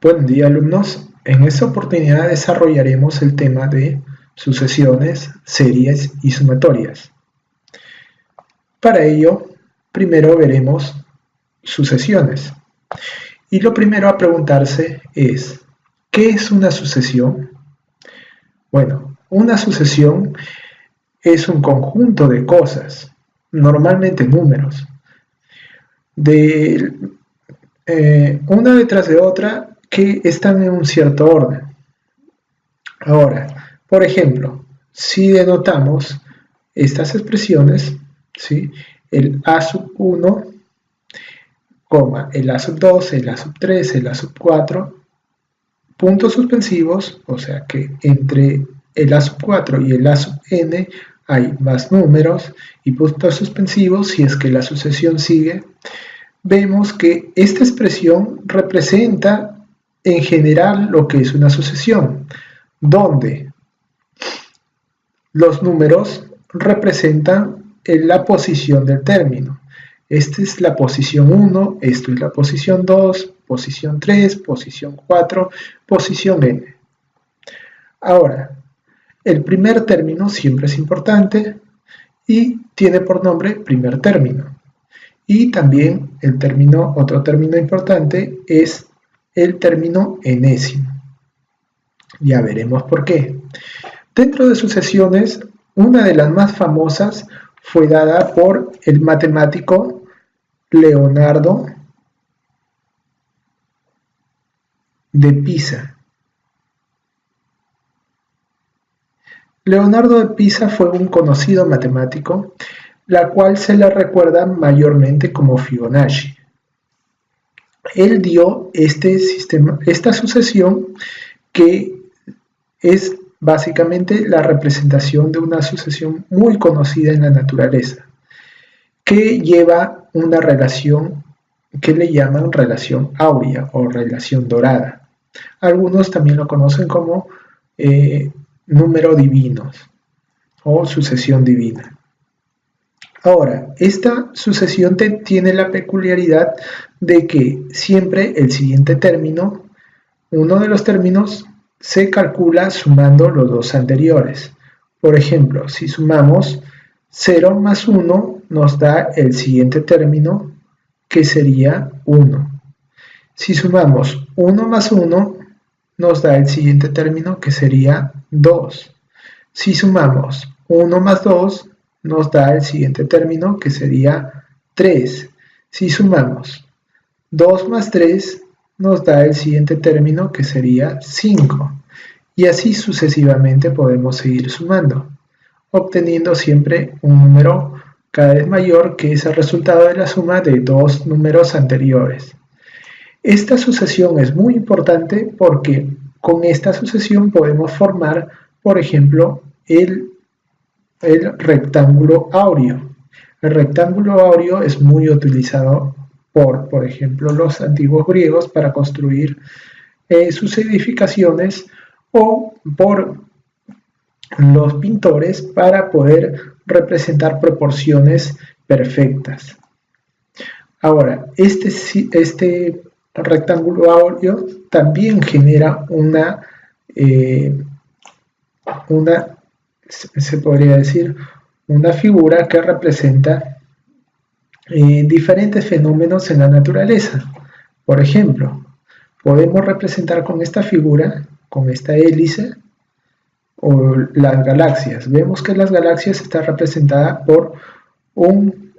Buen día, alumnos. En esta oportunidad desarrollaremos el tema de sucesiones, series y sumatorias. Para ello, primero veremos sucesiones. Y lo primero a preguntarse es, ¿qué es una sucesión? Bueno, una sucesión es un conjunto de cosas, normalmente números, una detrás de otra que están en un cierto orden. Ahora, por ejemplo, si denotamos estas expresiones, ¿sí? El A sub 1, el A sub 2, el A sub 3, el A sub 4, puntos suspensivos, o sea que entre el A sub 4 y el A sub n hay más números, y puntos suspensivos si es que la sucesión sigue, vemos que esta expresión representa en general lo que es una sucesión, donde los números representan la posición del término. Esta es la posición 1, esto es la posición 2, posición 3, posición 4, posición n. Ahora, el primer término siempre es importante y tiene por nombre primer término. Y también otro término importante es el término enésimo. Ya veremos por qué. Dentro de sucesiones, una de las más famosas fue dada por el matemático Leonardo de Pisa. Leonardo de Pisa fue un conocido matemático, la cual se le recuerda mayormente como Fibonacci. Él dio esta sucesión que es básicamente la representación de una sucesión muy conocida en la naturaleza, que lleva una relación que le llaman relación áurea o relación dorada. Algunos también lo conocen como número divinos o sucesión divina. Ahora, esta sucesión tiene la peculiaridad de que siempre el siguiente término, uno de los términos, se calcula sumando los dos anteriores. Por ejemplo, si sumamos 0 más 1 nos da el siguiente término, que sería 1. Si sumamos 1 más 1 nos da el siguiente término, que sería 2. Si sumamos 1 más 2 nos da el siguiente término, que sería 3. Si sumamos 2 más 3 nos da el siguiente término, que sería 5. Y así sucesivamente podemos seguir sumando, obteniendo siempre un número cada vez mayor, que es el resultado de la suma de dos números anteriores. Esta sucesión es muy importante porque con esta sucesión podemos formar, por ejemplo, el rectángulo áureo. El rectángulo áureo es muy utilizado por ejemplo, los antiguos griegos para construir sus edificaciones, o por los pintores para poder representar proporciones perfectas. Ahora, este rectángulo áureo también genera se podría decir, una figura que representa diferentes fenómenos en la naturaleza. Por ejemplo, podemos representar con esta figura, con esta hélice, o las galaxias. Vemos que las galaxias están representadas por un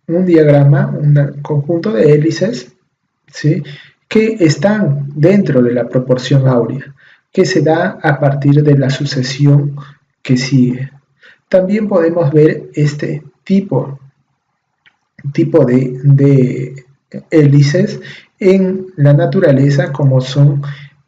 diagrama, un conjunto de hélices, ¿sí?, que están dentro de la proporción áurea, que se da a partir de la sucesión que sigue. También podemos ver este tipo de hélices en la naturaleza, como son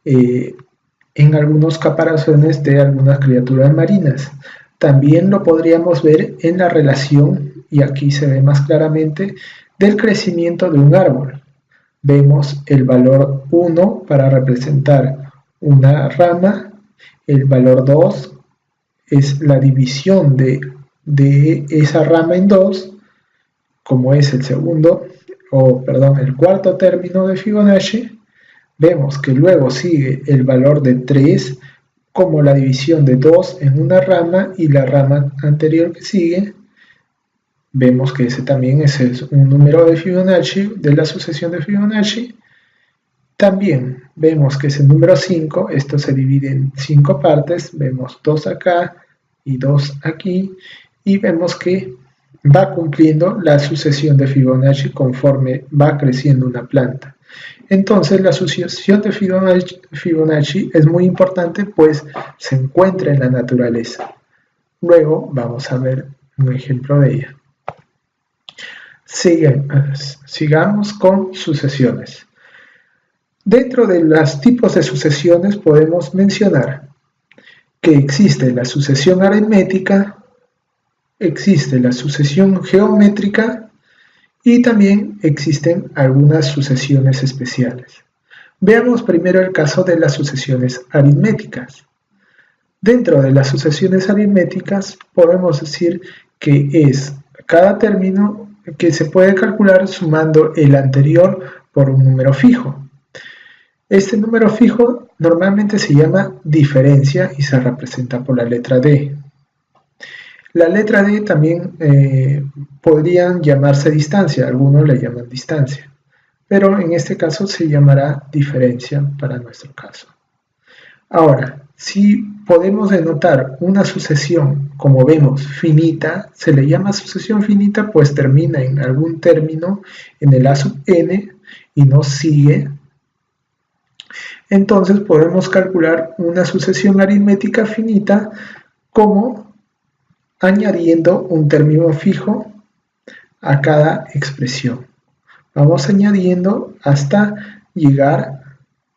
en algunos caparazones de algunas criaturas marinas. También lo podríamos ver en la relación, y aquí se ve más claramente, del crecimiento de un árbol. Vemos el valor 1 para representar una rama, el valor 2 es la división de esa rama en dos, como es el cuarto término de Fibonacci, Vemos que luego sigue el valor de 3 como la división de 2 en una rama y la rama anterior que sigue. Vemos que ese también es un número de Fibonacci, de la sucesión de Fibonacci. También vemos que es el número 5, esto se divide en 5 partes, vemos 2 acá y 2 aquí, y vemos que va cumpliendo la sucesión de Fibonacci conforme va creciendo una planta. Entonces la sucesión de Fibonacci es muy importante, pues se encuentra en la naturaleza. Luego vamos a ver un ejemplo de ella. Sigamos con sucesiones. Dentro de los tipos de sucesiones podemos mencionar que existe la sucesión aritmética, existe la sucesión geométrica y también existen algunas sucesiones especiales. Veamos primero el caso de las sucesiones aritméticas. Dentro de las sucesiones aritméticas podemos decir que es cada término que se puede calcular sumando el anterior por un número fijo. Este número fijo normalmente se llama diferencia y se representa por la letra D. La letra D también podrían llamarse distancia, algunos le llaman distancia, pero en este caso se llamará diferencia para nuestro caso. Ahora, si podemos denotar una sucesión, como vemos, finita, se le llama sucesión finita, pues termina en algún término en el A sub n y no sigue. Entonces podemos calcular una sucesión aritmética finita como añadiendo un término fijo a cada expresión. Vamos añadiendo hasta llegar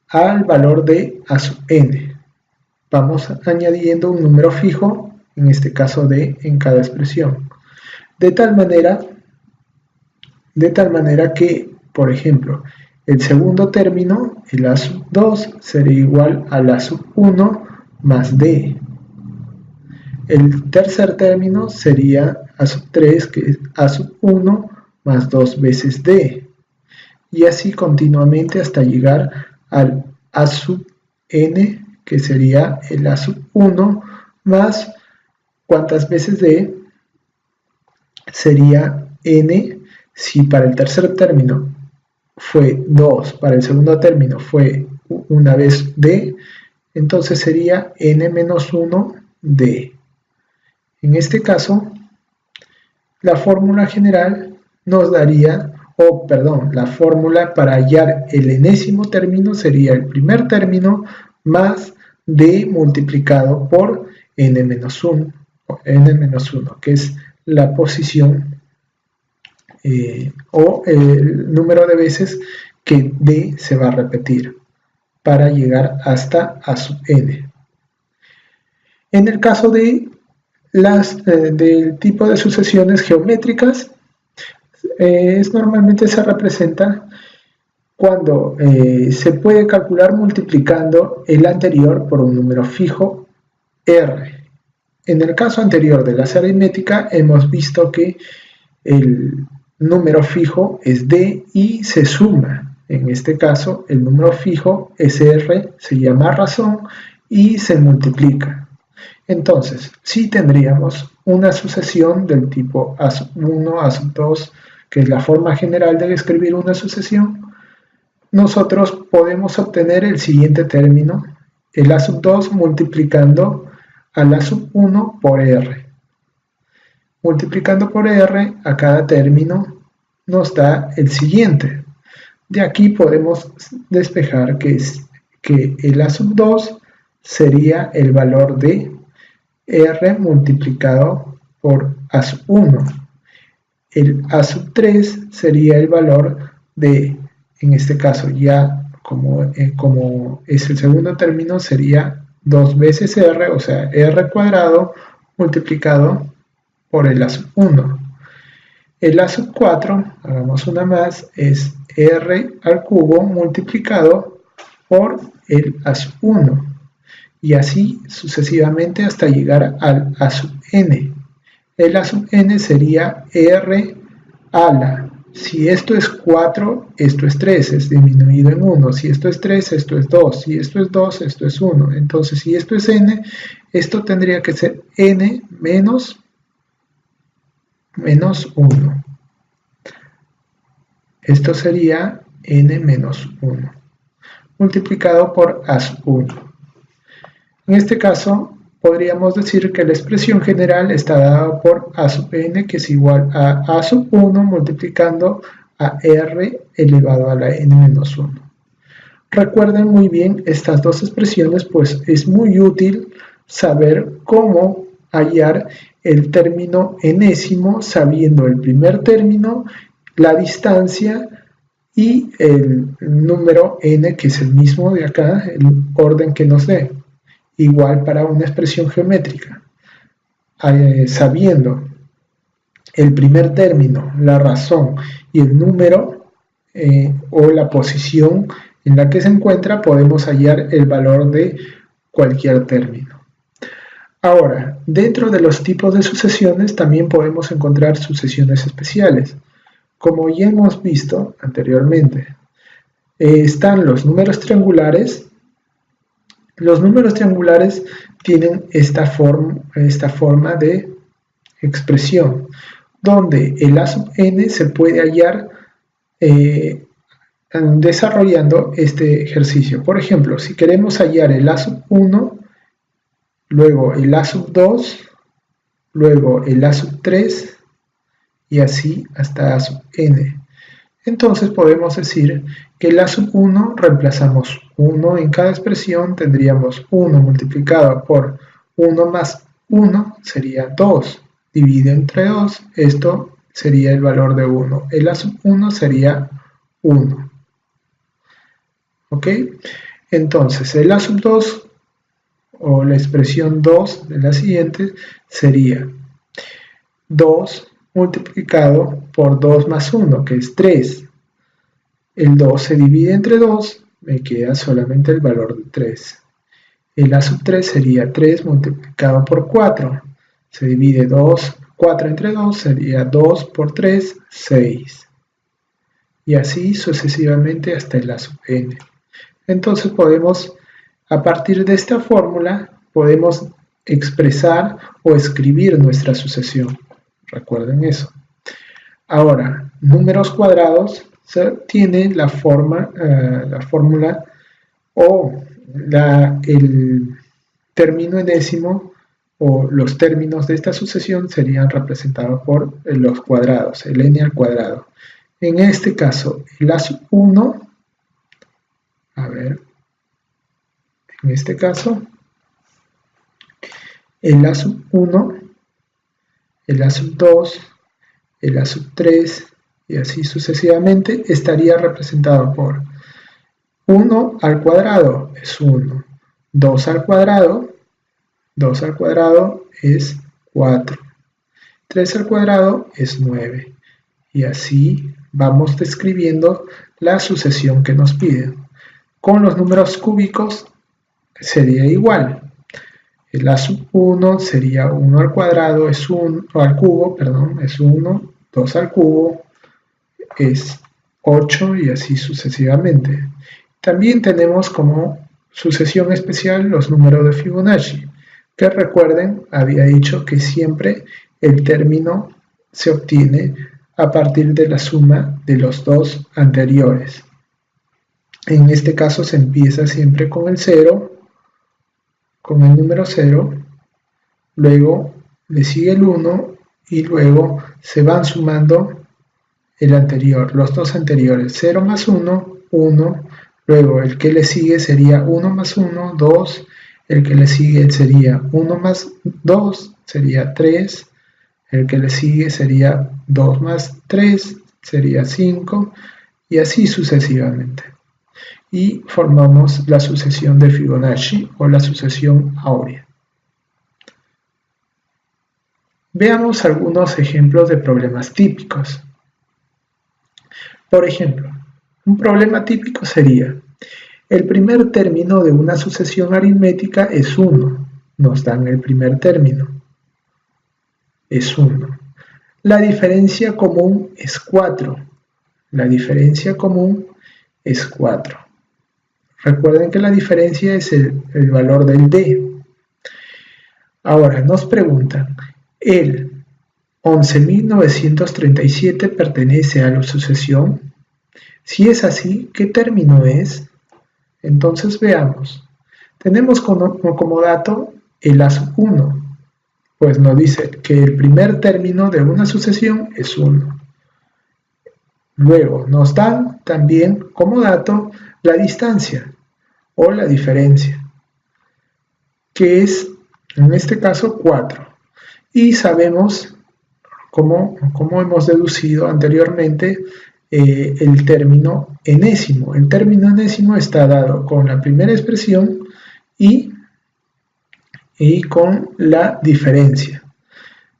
al valor de A sub n. Vamos añadiendo un número fijo, en este caso d, en cada expresión. De tal manera que, por ejemplo, el segundo término, el A sub 2, sería igual al A sub 1 más d. El tercer término sería A sub 3, que es A sub 1 más 2 veces d. Y así continuamente hasta llegar al A sub n, que sería el A sub 1 más ¿cuántas veces d? Sería n, si para el tercer término fue 2, para el segundo término fue una vez d, entonces sería n menos 1 d. En este caso, la fórmula general nos daría, la fórmula para hallar el enésimo término sería el primer término más d multiplicado por n menos 1, que es la posición o el número de veces que d se va a repetir para llegar hasta A sub n. En el caso de del tipo de sucesiones geométricas, normalmente se representa cuando se puede calcular multiplicando el anterior por un número fijo r. En el caso anterior de la aritmética hemos visto que el número fijo es d y se suma. En este caso el número fijo es r, se llama razón y se multiplica. Entonces, si tendríamos una sucesión del tipo A sub 1, A sub 2, que es la forma general de escribir una sucesión, nosotros podemos obtener el siguiente término, el A sub 2 multiplicando al A sub 1 por r. Multiplicando por r a cada término nos da el siguiente. De aquí podemos despejar que el A sub 2 sería el valor de r multiplicado por A sub 1. El A sub 3 sería el valor de, en este caso ya como es el segundo término, sería 2 veces r, o sea, r cuadrado multiplicado por el A sub 1. El A sub 4, hagamos una más, es r al cubo multiplicado por el A sub 1. Y así sucesivamente hasta llegar al A sub n. El A sub n sería r a la Si esto es 4, esto es 3, es disminuido en 1. Si esto es 3, esto es 2. Si esto es 2, esto es 1. Entonces, si esto es n, esto tendría que ser n menos 1. Esto sería n menos 1, multiplicado por a sub 1. En este caso, podríamos decir que la expresión general está dada por a sub n, que es igual a sub 1 multiplicando a r elevado a la n menos 1. Recuerden muy bien estas dos expresiones, pues es muy útil saber cómo hallar el término enésimo sabiendo el primer término, la distancia y el número n, que es el mismo de acá, el orden que nos dé. Igual para una expresión geométrica, sabiendo el primer término, la razón y el número o la posición en la que se encuentra, podemos hallar el valor de cualquier término. Ahora, dentro de los tipos de sucesiones también podemos encontrar sucesiones especiales. Como ya hemos visto anteriormente, están los números triangulares. Los números triangulares tienen esta forma de expresión, donde el a sub n se puede hallar desarrollando este ejercicio. Por ejemplo, si queremos hallar el a sub 1, luego el a sub 2, luego el a sub 3 y así hasta a sub n. Entonces podemos decir que el a sub 1 reemplazamos 1 en cada expresión, tendríamos 1 multiplicado por 1 más 1 sería 2, dividido entre 2, esto sería el valor de 1, el a sub 1 sería 1. ¿Ok? Entonces el a sub 2 o la expresión 2 de la siguiente sería 2 multiplicado por 2 más 1, que es 3. El 2 se divide entre 2, me queda solamente el valor de 3. El a sub 3 sería 3 multiplicado por 4. Se divide 4 entre 2, sería 2 por 3, 6. Y así sucesivamente hasta el a sub n. Entonces podemos, a partir de esta fórmula, podemos expresar o escribir nuestra sucesión. Recuerden eso. Ahora, números cuadrados tiene la fórmula o el término enésimo o los términos de esta sucesión serían representados por los cuadrados, el n al cuadrado. En este caso, el a sub 1, en este caso, el a sub 1, el a sub 2, el a sub 3 y así sucesivamente estaría representado por 1 al cuadrado es 1, 2 al cuadrado es 4, 3 al cuadrado es 9 y así vamos describiendo la sucesión que nos piden. Con los números cúbicos sería igual. El a sub 1 sería 1 al cuadrado, es 1 al cubo, perdón, es 1, 2 al cubo, es 8 y así sucesivamente. También tenemos como sucesión especial los números de Fibonacci, que recuerden, había dicho que siempre el término se obtiene a partir de la suma de los dos anteriores. En este caso se empieza siempre con el 0, con el número 0, luego le sigue el 1 y luego se van sumando el anterior, los dos anteriores, 0 más 1, 1, luego el que le sigue sería 1 más 1, 2, el que le sigue sería 1 más 2, sería 3, el que le sigue sería 2 más 3, sería 5, y así sucesivamente. Y formamos la sucesión de Fibonacci o la sucesión áurea. Veamos algunos ejemplos de problemas típicos. Por ejemplo, un problema típico sería: el primer término de una sucesión aritmética es 1. Nos dan el primer término. Es 1. La diferencia común es 4. La diferencia común es 4. Recuerden que la diferencia es el valor del D. Ahora nos preguntan, ¿el 11.937 pertenece a la sucesión? Si es así, ¿qué término es? Entonces veamos. Tenemos como dato el A1, pues nos dice que el primer término de una sucesión es 1. Luego nos dan también como dato la distancia o la diferencia, que es en este caso 4. Y sabemos, como hemos deducido anteriormente, el término enésimo. El término enésimo está dado con la primera expresión y con la diferencia.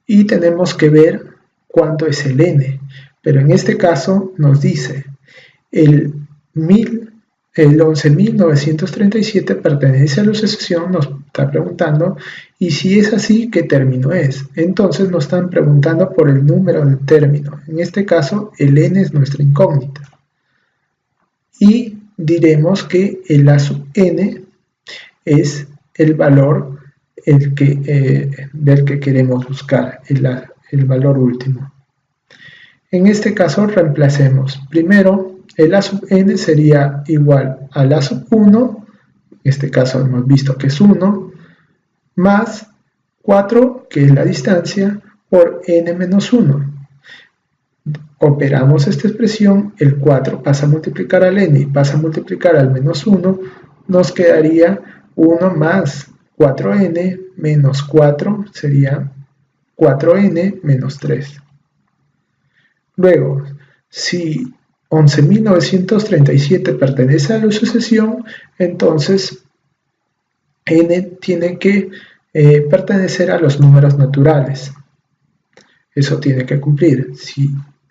Y tenemos que ver cuánto es el n. Pero en este caso nos dice el 11.937 pertenece a la sucesión, nos está preguntando, y si es así, ¿qué término es? Entonces nos están preguntando por el número del término. En este caso, el n es nuestra incógnita. Y diremos que el A sub n es el valor del que queremos buscar, el valor último. En este caso reemplacemos. Primero, el A sub n sería igual al A sub 1, en este caso hemos visto que es 1, más 4, que es la distancia, por n menos 1. Operamos esta expresión, el 4 pasa a multiplicar al n y pasa a multiplicar al menos 1, nos quedaría 1 más 4n menos 4 sería 4n menos 3. Luego, si 11.937 pertenece a la sucesión, entonces n tiene que pertenecer a los números naturales. Eso tiene que cumplir.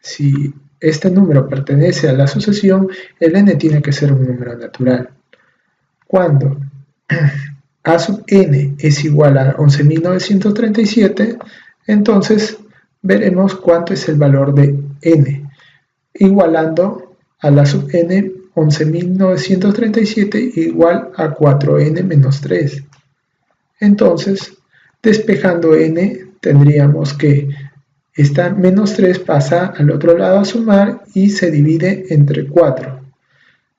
Si este número pertenece a la sucesión, el n tiene que ser un número natural. Cuando a sub n es igual a 11.937, entonces veremos cuánto es el valor de n, igualando a la sub n 11.937 igual a 4n menos 3. Entonces, despejando n, tendríamos que esta menos 3 pasa al otro lado a sumar y se divide entre 4,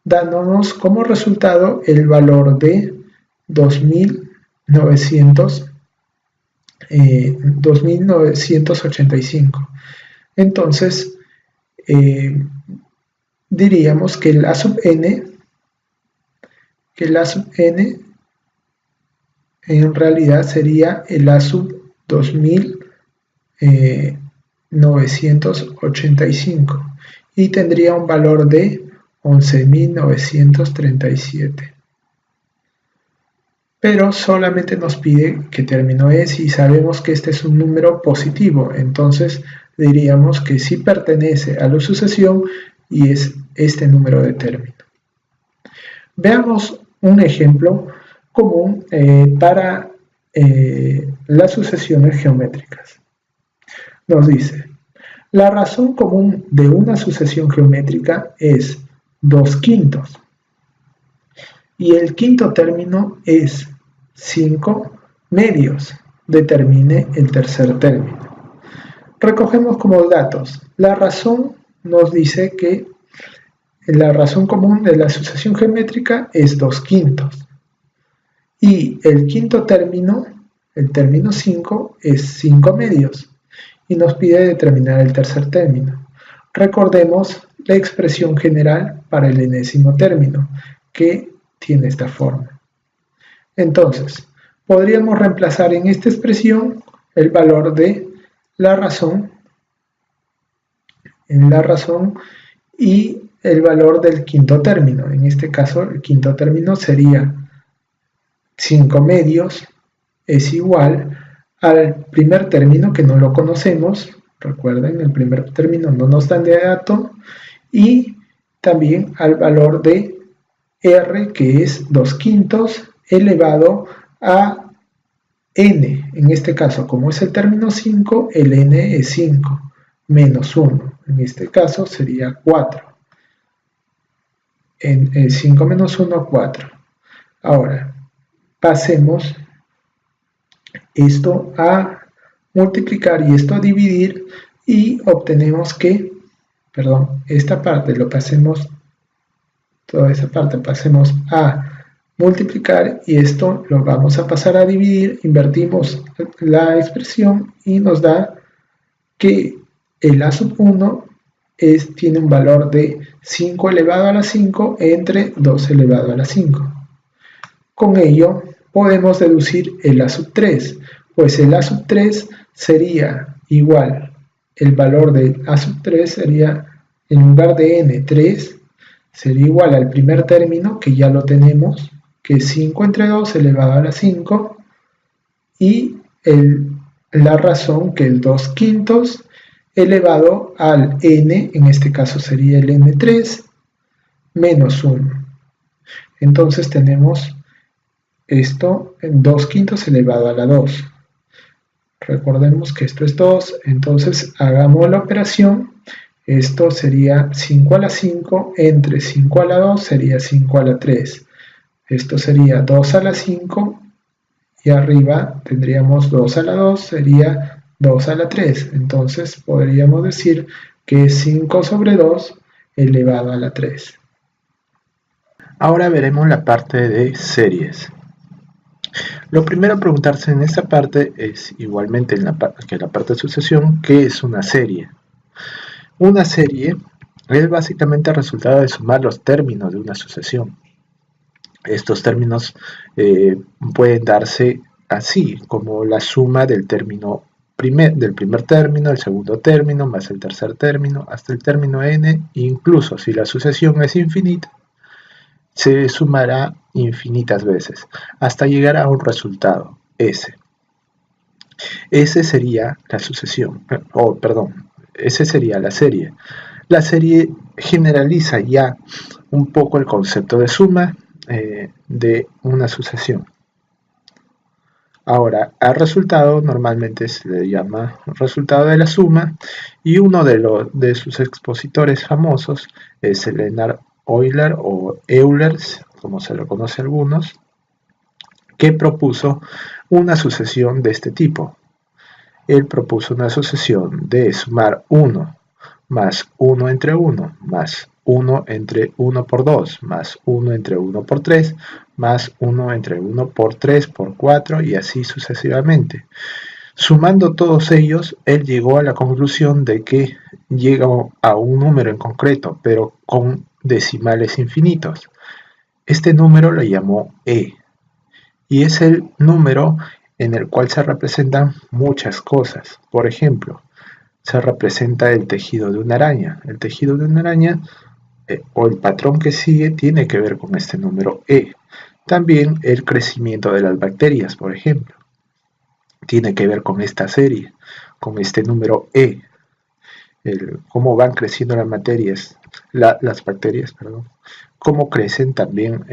dándonos como resultado el valor de 2.985. Entonces, diríamos que el A sub n, en realidad sería el A sub 2.985 y tendría un valor de 11.937. Pero solamente nos pide qué término es y sabemos que este es un número positivo, entonces diríamos que sí pertenece a la sucesión y es este número de término. Veamos un ejemplo común para las sucesiones geométricas. Nos dice, la razón común de una sucesión geométrica es 2/5 y el quinto término es 5/2. Determine el tercer término. Recogemos como datos. La razón nos dice que la razón común de la sucesión geométrica es 2/5. Y el quinto término, el término 5, es 5/2. Y nos pide determinar el tercer término. Recordemos la expresión general para el enésimo término, que tiene esta forma. Entonces, podríamos reemplazar en esta expresión el valor de la razón y el valor del quinto término. En este caso, el quinto término sería 5/2 es igual al primer término que no lo conocemos. Recuerden, el primer término no nos dan de dato, y también al valor de r, que es 2/5 elevado a n. En este caso, como es el término 5, el n es 5 menos 1. En este caso sería 4. en 5 menos 1, 4. Ahora, pasemos esto a multiplicar y esto a dividir y obtenemos que, perdón, esta parte lo pasemos, toda esa parte pasemos a multiplicar y esto lo vamos a pasar a dividir, invertimos la expresión y nos da que el a sub 1 tiene un valor de 5 elevado a la 5 entre 2 elevado a la 5. Con ello podemos deducir el a sub 3, pues el a sub 3 sería igual, el valor de a sub 3 sería, en lugar de n, 3, sería igual al primer término, que ya lo tenemos, que es 5 entre 2 elevado a la 5, y la razón, que es 2 quintos, elevado al n, en este caso sería el n3, menos 1. Entonces tenemos esto en 2 quintos elevado a la 2. Recordemos que esto es 2, entonces hagamos la operación. Esto sería 5 a la 5 entre 5 a la 2 sería 5 a la 3. Esto sería 2 a la 5 y arriba tendríamos 2 a la 2, sería 2 a la 3. Entonces podríamos decir que es 5 sobre 2 elevado a la 3. Ahora veremos la parte de series. Lo primero a preguntarse en esta parte es, igualmente que la parte de sucesión, ¿qué es una serie? Una serie es básicamente el resultado de sumar los términos de una sucesión. Estos términos pueden darse así, como la suma del primer término, el segundo término, más el tercer término, hasta el término n. Incluso si la sucesión es infinita, se sumará infinitas veces, hasta llegar a un resultado, S. S sería la sucesión, ese sería la serie. La serie generaliza ya un poco el concepto de suma de una sucesión. Ahora, al resultado normalmente se le llama resultado de la suma, y uno de sus expositores famosos es Leonhard Euler o Euler, como se lo conoce a algunos, que propuso una sucesión de este tipo. Él propuso una sucesión de sumar 1 más 1 entre 1 más 1 entre 1 por 2 más 1 entre 1 por 3 más 1 entre 1 por 3 por 4 y así sucesivamente. Sumando todos ellos, él llegó a la conclusión de que llega a un número en concreto, pero con decimales infinitos. Este número lo llamó E, y es el número en el cual se representan muchas cosas. Por ejemplo, se representa el tejido de una araña. El tejido de una araña o el patrón que sigue tiene que ver con este número E. También el crecimiento de las bacterias, por ejemplo, tiene que ver con esta serie, con este número E. Cómo van creciendo las bacterias, cómo crecen también,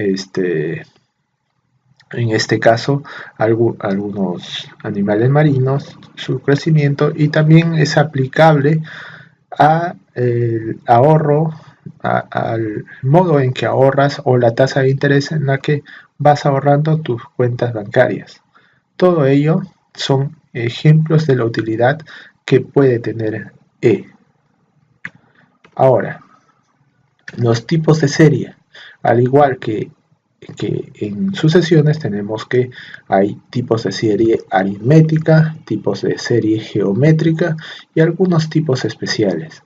en este caso, algunos animales marinos, su crecimiento, y también es aplicable al ahorro, al modo en que ahorras o la tasa de interés en la que vas ahorrando tus cuentas bancarias. Todo ello son ejemplos de la utilidad que puede tener E. Ahora, los tipos de serie, al igual que en sucesiones, tenemos que hay tipos de serie aritmética, tipos de serie geométrica y algunos tipos especiales.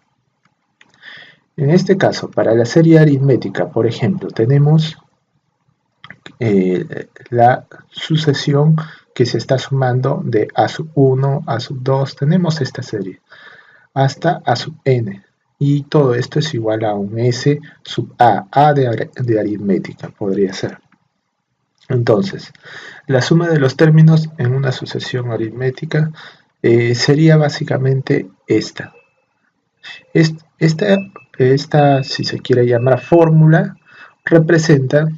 En este caso, para la serie aritmética, por ejemplo, tenemos la sucesión que se está sumando de a sub 1, a sub 2, tenemos esta serie, hasta a sub n. Y todo esto es igual a un S sub A de aritmética, podría ser. Entonces, la suma de los términos en una sucesión aritmética sería básicamente esta. Esta, si se quiere llamar fórmula, representa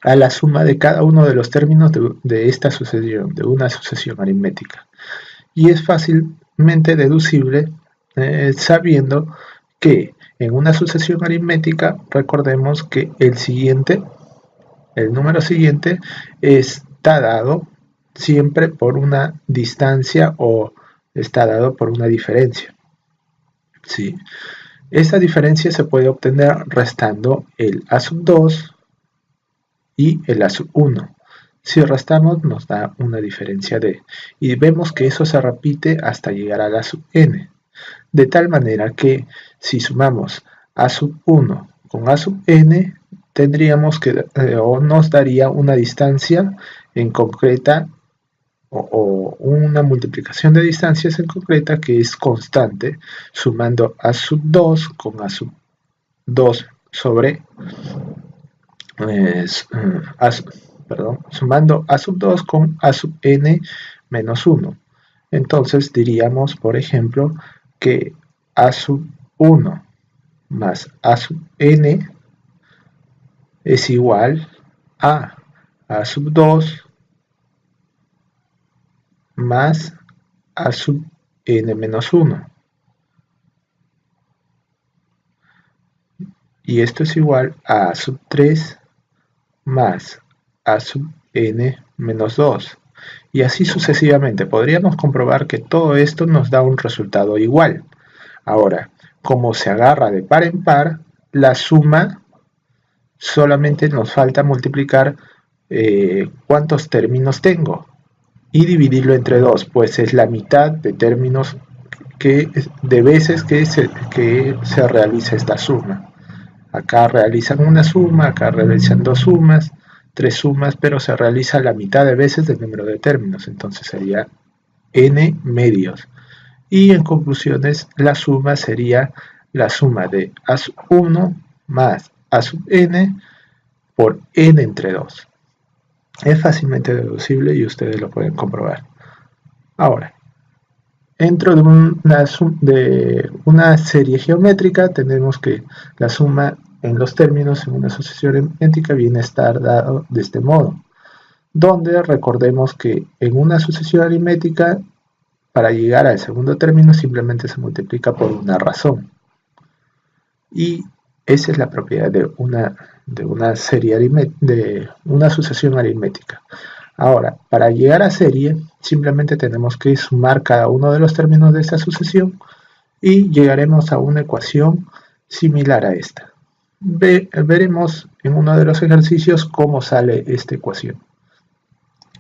a la suma de cada uno de los términos de esta sucesión, de una sucesión aritmética. Y es fácilmente deducible sabiendo que En una sucesión aritmética, recordemos que el número siguiente está dado siempre por una distancia o está dado por una diferencia. ¿Sí? Esa diferencia se puede obtener restando el a sub 2 y el a sub 1. Si restamos nos da una diferencia de, y vemos que eso se repite hasta llegar a la sub n, de tal manera que si sumamos a sub 1 con a sub n, tendríamos que, o nos daría una distancia en concreta, o una multiplicación de distancias en concreta que es constante, sumando a sub 2 con a sub 2 sobre sumando a sub 2 con a sub n menos 1. Entonces diríamos, por ejemplo, que a sub 1 más a sub n es igual a sub 2 más a sub n menos 1. Y esto es igual a sub 3 más a sub n menos 2. Y así sucesivamente. Podríamos comprobar que todo esto nos da un resultado igual. Ahora, como se agarra de par en par, la suma solamente nos falta multiplicar cuántos términos tengo y dividirlo entre 2, pues es la mitad de términos de veces que se realiza esta suma. Acá realizan una suma, acá realizan 2 sumas, 3 sumas, pero se realiza la mitad de veces del número de términos, entonces sería n medios. Y en conclusiones, la suma sería la suma de a sub 1 más a sub n por n entre 2. Es fácilmente deducible y ustedes lo pueden comprobar. Ahora, dentro de una serie geométrica tenemos que la suma en los términos en una sucesión aritmética viene a estar dado de este modo, donde recordemos que en una sucesión aritmética para llegar al segundo término simplemente se multiplica por una razón. Y esa es la propiedad de una serie de una sucesión aritmética. Ahora, para llegar a serie, simplemente tenemos que sumar cada uno de los términos de esta sucesión y llegaremos a una ecuación similar a esta. Veremos en uno de los ejercicios cómo sale esta ecuación.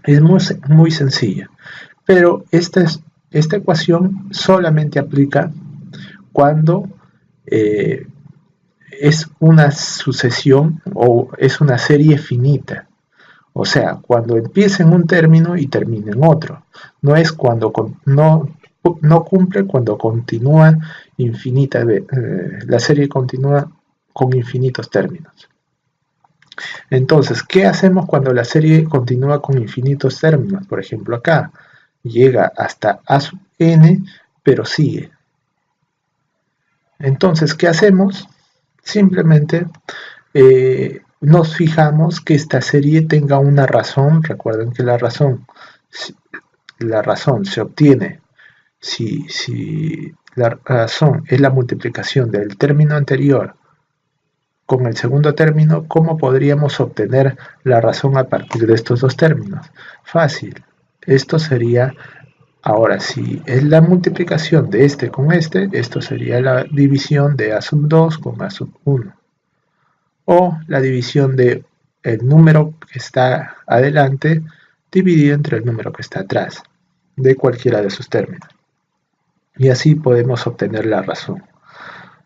Es muy sencilla, pero esta ecuación solamente aplica cuando es una sucesión o es una serie finita. O sea, cuando empieza en un término y termina en otro. No es cuando no cumple cuando continúa infinita. La serie continúa con infinitos términos. Entonces, ¿qué hacemos cuando la serie continúa con infinitos términos? Por ejemplo, acá llega hasta a sub n, pero sigue. Entonces, ¿qué hacemos? Simplemente nos fijamos que esta serie tenga una razón. Recuerden que la razón se obtiene si la razón es la multiplicación del término anterior con el segundo término. ¿Cómo podríamos obtener la razón a partir de estos dos términos? Fácil. Esto sería, ahora si es la multiplicación de este con este, esto sería la división de a sub 2 con a sub 1. O la división de el número que está adelante dividido entre el número que está atrás, de cualquiera de sus términos. Y así podemos obtener la razón.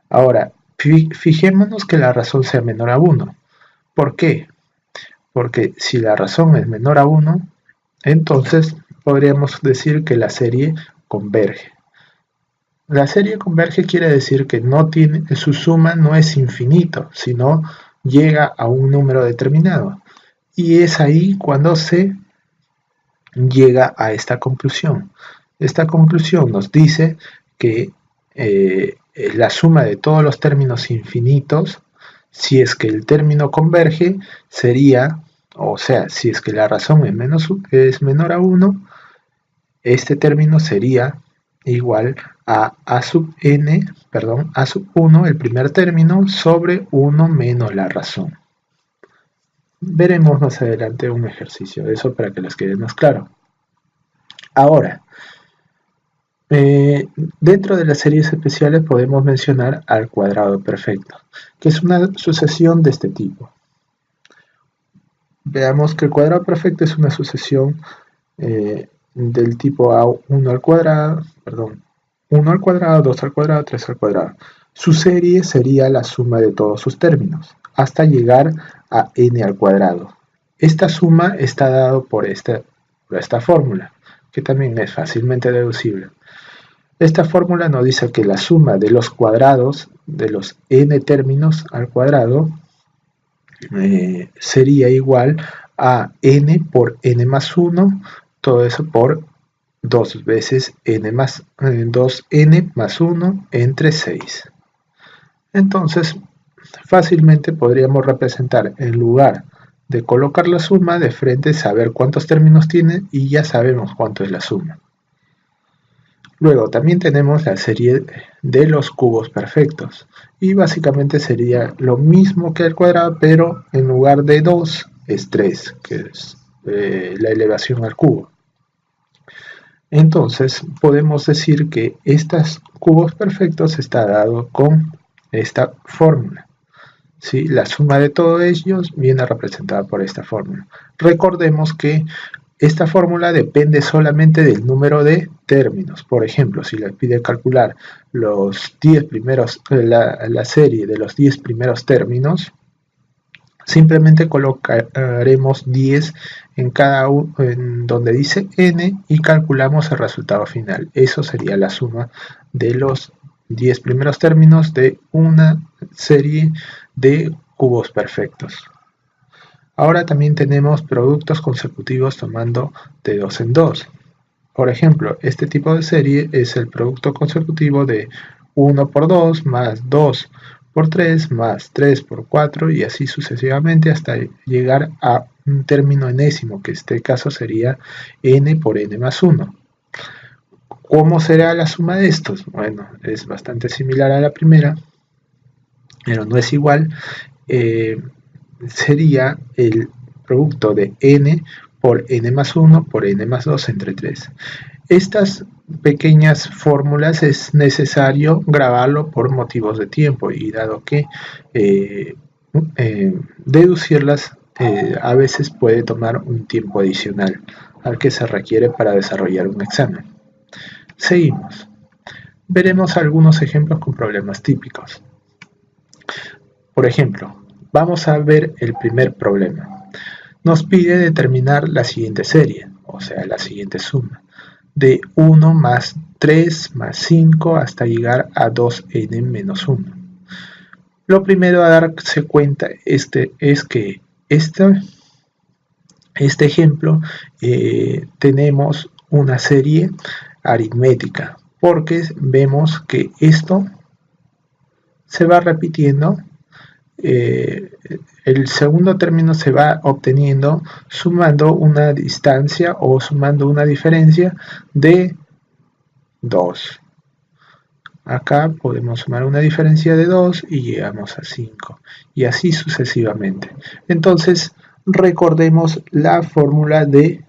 Ahora, fijémonos que la razón sea menor a 1. ¿Por qué? Porque si la razón es menor a 1, entonces podríamos decir que la serie converge. La serie converge quiere decir que su suma no es infinito, sino llega a un número determinado. Y es ahí cuando se llega a esta conclusión. Esta conclusión nos dice que la suma de todos los términos infinitos, si es que el término converge, sería, o sea, si es que la razón es menor a 1, este término sería igual a A sub n, perdón, A sub 1, el primer término, sobre 1 menos la razón. Veremos más adelante un ejercicio de eso para que les quede más claro. Ahora, dentro de las series especiales podemos mencionar al cuadrado perfecto, que es una sucesión de este tipo. Veamos que el cuadrado perfecto es una sucesión del tipo A1 al cuadrado, perdón, 1 al cuadrado, 2 al cuadrado, 3 al cuadrado. Su serie sería la suma de todos sus términos, hasta llegar a n al cuadrado. Esta suma está dada por esta fórmula, que también es fácilmente deducible. Esta fórmula nos dice que la suma de los cuadrados de los n términos al cuadrado sería igual a n por n más 1, todo eso por 2 veces n más 2n más 1 entre 6. Entonces, fácilmente podríamos representar, en lugar de colocar la suma de frente, saber cuántos términos tiene y ya sabemos cuánto es la suma. Luego también tenemos la serie de los cubos perfectos y básicamente sería lo mismo que el cuadrado, pero en lugar de 2 es 3, que es la elevación al cubo. Entonces podemos decir que estos cubos perfectos está dado con esta fórmula. ¿Sí? La suma de todos ellos viene representada por esta fórmula. Recordemos que esta fórmula depende solamente del número de términos. Por ejemplo, si les pide calcular los 10 primeros, la serie de los 10 primeros términos, simplemente colocaremos 10 en cada uno, en donde dice n, y calculamos el resultado final. Eso sería la suma de los 10 primeros términos de una serie de cubos perfectos. Ahora también tenemos productos consecutivos tomando de 2 en 2. Por ejemplo, este tipo de serie es el producto consecutivo de 1 por 2 más 2 por 3 más 3 por 4 y así sucesivamente hasta llegar a un término enésimo, que en este caso sería n por n más 1. ¿Cómo será la suma de estos? Bueno, es bastante similar a la primera, pero no es igual. Sería el producto de n por n más 1 por n más 2 entre 3. Estas pequeñas fórmulas es necesario grabarlo por motivos de tiempo y dado que deducirlas a veces puede tomar un tiempo adicional al que se requiere para desarrollar un examen. Seguimos. Veremos algunos ejemplos con problemas típicos. Por ejemplo, vamos a ver el primer problema. Nos pide determinar la siguiente serie, o sea, la siguiente suma, de 1 más 3 más 5 hasta llegar a 2n menos 1. Lo primero a darse cuenta es que este ejemplo tenemos una serie aritmética, porque vemos que esto se va repitiendo. El segundo término se va obteniendo sumando una distancia o sumando una diferencia de 2. Acá podemos sumar una diferencia de 2 y llegamos a 5 y así sucesivamente. Entonces recordemos la fórmula de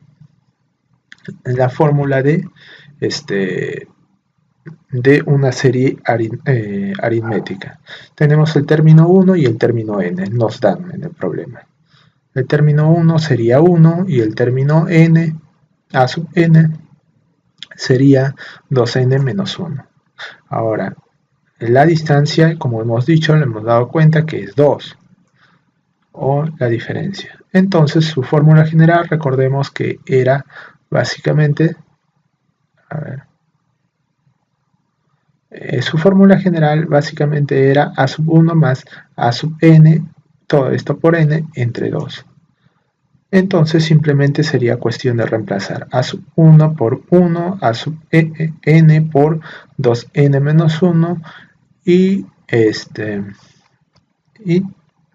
una serie aritmética. Tenemos el término 1 y el término n, nos dan en el problema. El término 1 sería 1 y el término n, a sub n, sería 2n menos 1. Ahora, la distancia, como hemos dicho, le hemos dado cuenta que es 2, o la diferencia. Entonces, su fórmula general, recordemos que era básicamente, su fórmula general básicamente era a sub 1 más a sub n, todo esto por n, entre 2. Entonces simplemente sería cuestión de reemplazar a sub 1 por 1, a sub n por 2n menos 1 y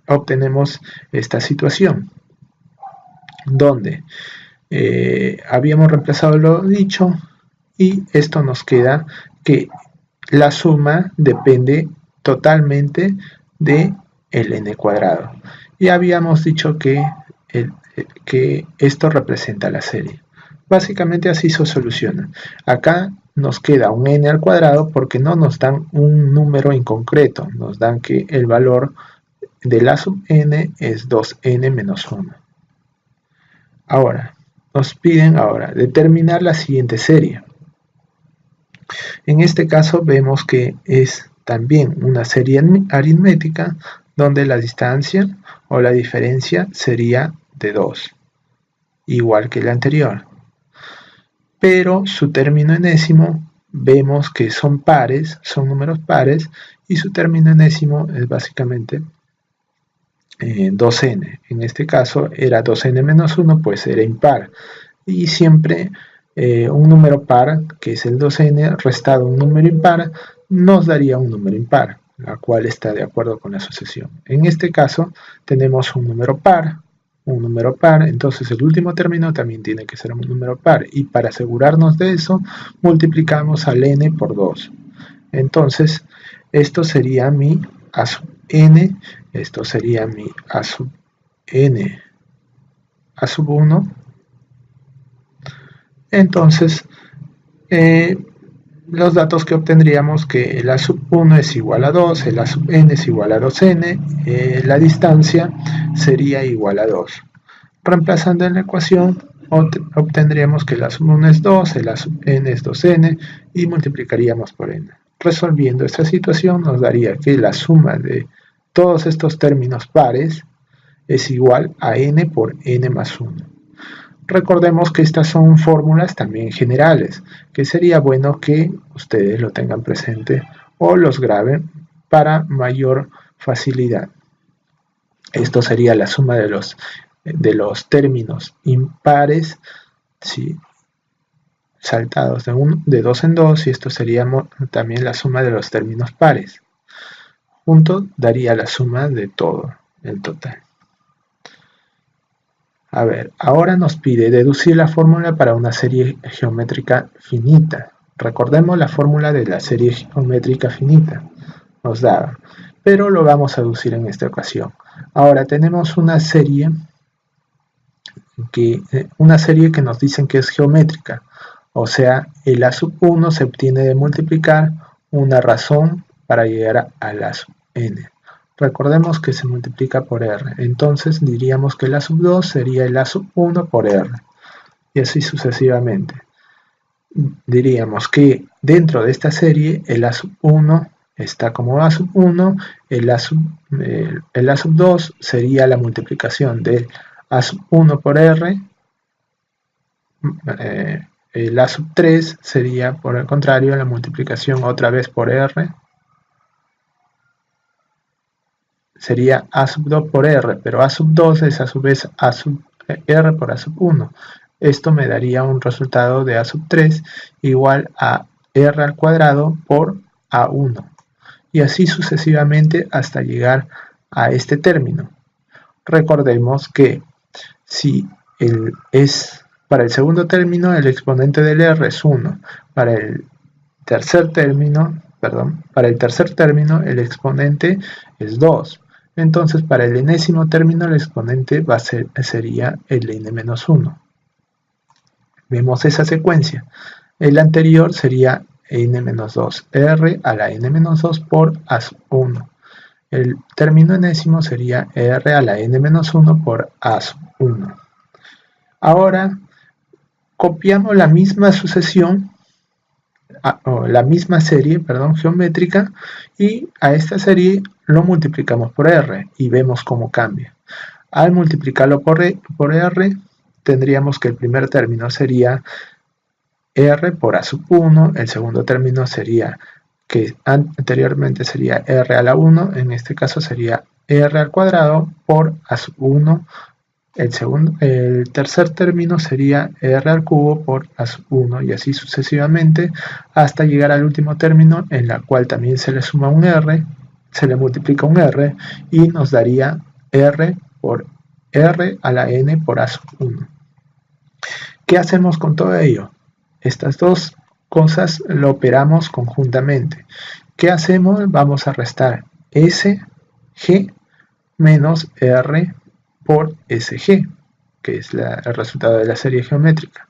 obtenemos esta situación donde habíamos reemplazado lo dicho y esto nos queda que la suma depende totalmente de el n cuadrado. Y habíamos dicho que esto representa la serie. Básicamente así se soluciona. Acá nos queda un n al cuadrado porque no nos dan un número en concreto, nos dan que el valor de la sub n es 2n menos 1. Ahora, nos piden determinar la siguiente serie. En este caso vemos que es también una serie aritmética donde la distancia o la diferencia sería de 2, igual que la anterior. Pero su término enésimo vemos que son pares, son números pares, y su término enésimo es básicamente 2n. En este caso era 2n menos 1, pues era impar. Y siempre un número par, que es el 2n, restado un número impar, nos daría un número impar, la cual está de acuerdo con la sucesión. En este caso tenemos un número par, entonces el último término también tiene que ser un número par, y para asegurarnos de eso, multiplicamos al n por 2. Entonces, esto sería mi a sub n, esto sería mi a sub n a sub 1. Entonces, los datos que obtendríamos que el a sub 1 es igual a 2, el a sub n es igual a 2n, la distancia sería igual a 2. Reemplazando en la ecuación, obtendríamos que el a sub 1 es 2, el a sub n es 2n y multiplicaríamos por n. Resolviendo esta situación nos daría que la suma de todos estos términos pares es igual a n por n más 1. Recordemos que estas son fórmulas también generales, que sería bueno que ustedes lo tengan presente o los graben para mayor facilidad. Esto sería la suma de los términos impares, ¿sí?, saltados de 2 en 2, y esto sería también la suma de los términos pares. Junto daría la suma de todo, el total. A ver, ahora nos pide deducir la fórmula para una serie geométrica finita. Recordemos la fórmula de la serie geométrica finita. Nos daba, pero lo vamos a deducir en esta ocasión. Ahora tenemos una serie que nos dicen que es geométrica. O sea, el a sub 1 se obtiene de multiplicar una razón para llegar a la sub n. Recordemos que se multiplica por r, entonces diríamos que el a sub 2 sería el a sub 1 por r, y así sucesivamente. Diríamos que dentro de esta serie el a sub 1 está como a sub 1, el a sub 2 sería la multiplicación del a sub 1 por r, el a sub 3 sería por el contrario la multiplicación otra vez por r, sería a sub 2 por r, pero a sub 2 es a su vez a sub r por a sub 1. Esto me daría un resultado de a sub 3 igual a r al cuadrado por a1. Y así sucesivamente hasta llegar a este término. Recordemos que si para el segundo término el exponente del r es 1, para el tercer término el exponente es 2. Entonces, para el enésimo término, el exponente sería el n-1. Vemos esa secuencia. El anterior sería n-2, r a la n-2 por a sub 1. El término enésimo sería r a la n-1 por a sub 1. Ahora, copiamos la misma sucesión, la misma serie, geométrica, y a esta serie lo multiplicamos por r y vemos cómo cambia. Al multiplicarlo por r, tendríamos que el primer término sería r por a sub 1, el segundo término sería, que anteriormente sería r a la 1, en este caso sería r al cuadrado por a sub 1, el tercer término sería r al cubo por a sub 1, y así sucesivamente hasta llegar al último término, en la cual también se le suma un r, se le multiplica un r y nos daría r por r a la n por a sub 1. ¿Qué hacemos con todo ello? Estas dos cosas lo operamos conjuntamente. ¿Qué hacemos? Vamos a restar SG menos R por SG, que es el resultado de la serie geométrica.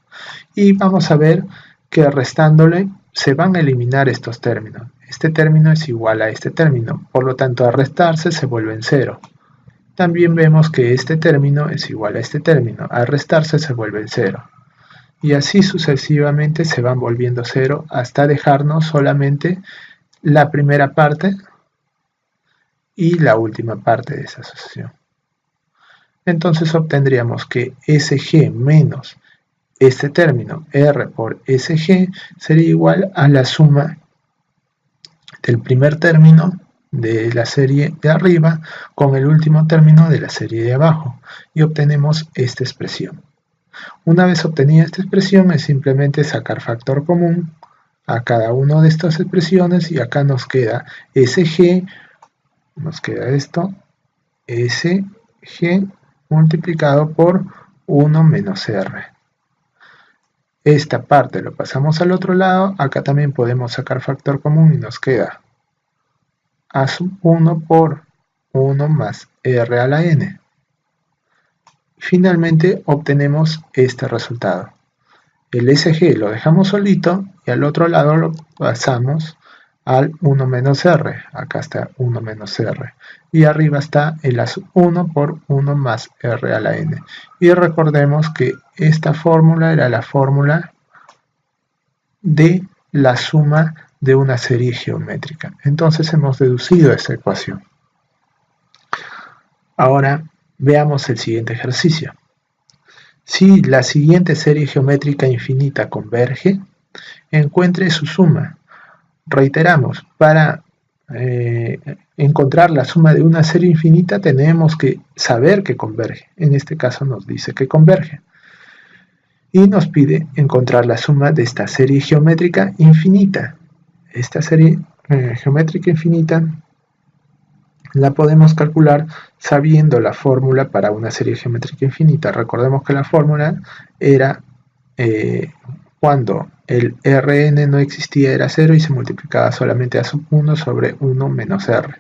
Y vamos a ver que restándole se van a eliminar estos términos. Este término es igual a este término, por lo tanto al restarse se vuelve en 0. También vemos que este término es igual a este término, al restarse se vuelve en 0. Y así sucesivamente se van volviendo 0 hasta dejarnos solamente la primera parte y la última parte de esa sucesión. Entonces obtendríamos que SG menos este término R por SG sería igual a la suma del primer término de la serie de arriba con el último término de la serie de abajo y obtenemos esta expresión. Una vez obtenida esta expresión es simplemente sacar factor común a cada una de estas expresiones y acá nos queda SG, nos queda esto, SG multiplicado por 1 menos R. Esta parte lo pasamos al otro lado, acá también podemos sacar factor común y nos queda A sub 1 por 1 más R a la N. Finalmente obtenemos este resultado. El SG lo dejamos solito y al otro lado lo pasamos al 1 menos R. Acá está 1 menos R. Y arriba está el A sub 1 por 1 más R a la N. Y recordemos que esta fórmula era la fórmula de la suma de una serie geométrica. Entonces hemos deducido esta ecuación. Ahora veamos el siguiente ejercicio. Si la siguiente serie geométrica infinita converge, encuentre su suma. Reiteramos, para encontrar la suma de una serie infinita tenemos que saber que converge. En este caso nos dice que converge. Y nos pide encontrar la suma de esta serie geométrica infinita. Esta serie geométrica infinita la podemos calcular sabiendo la fórmula para una serie geométrica infinita. Recordemos que la fórmula era cuando el Rn no existía, era 0 y se multiplicaba solamente a sub 1 sobre 1 menos R.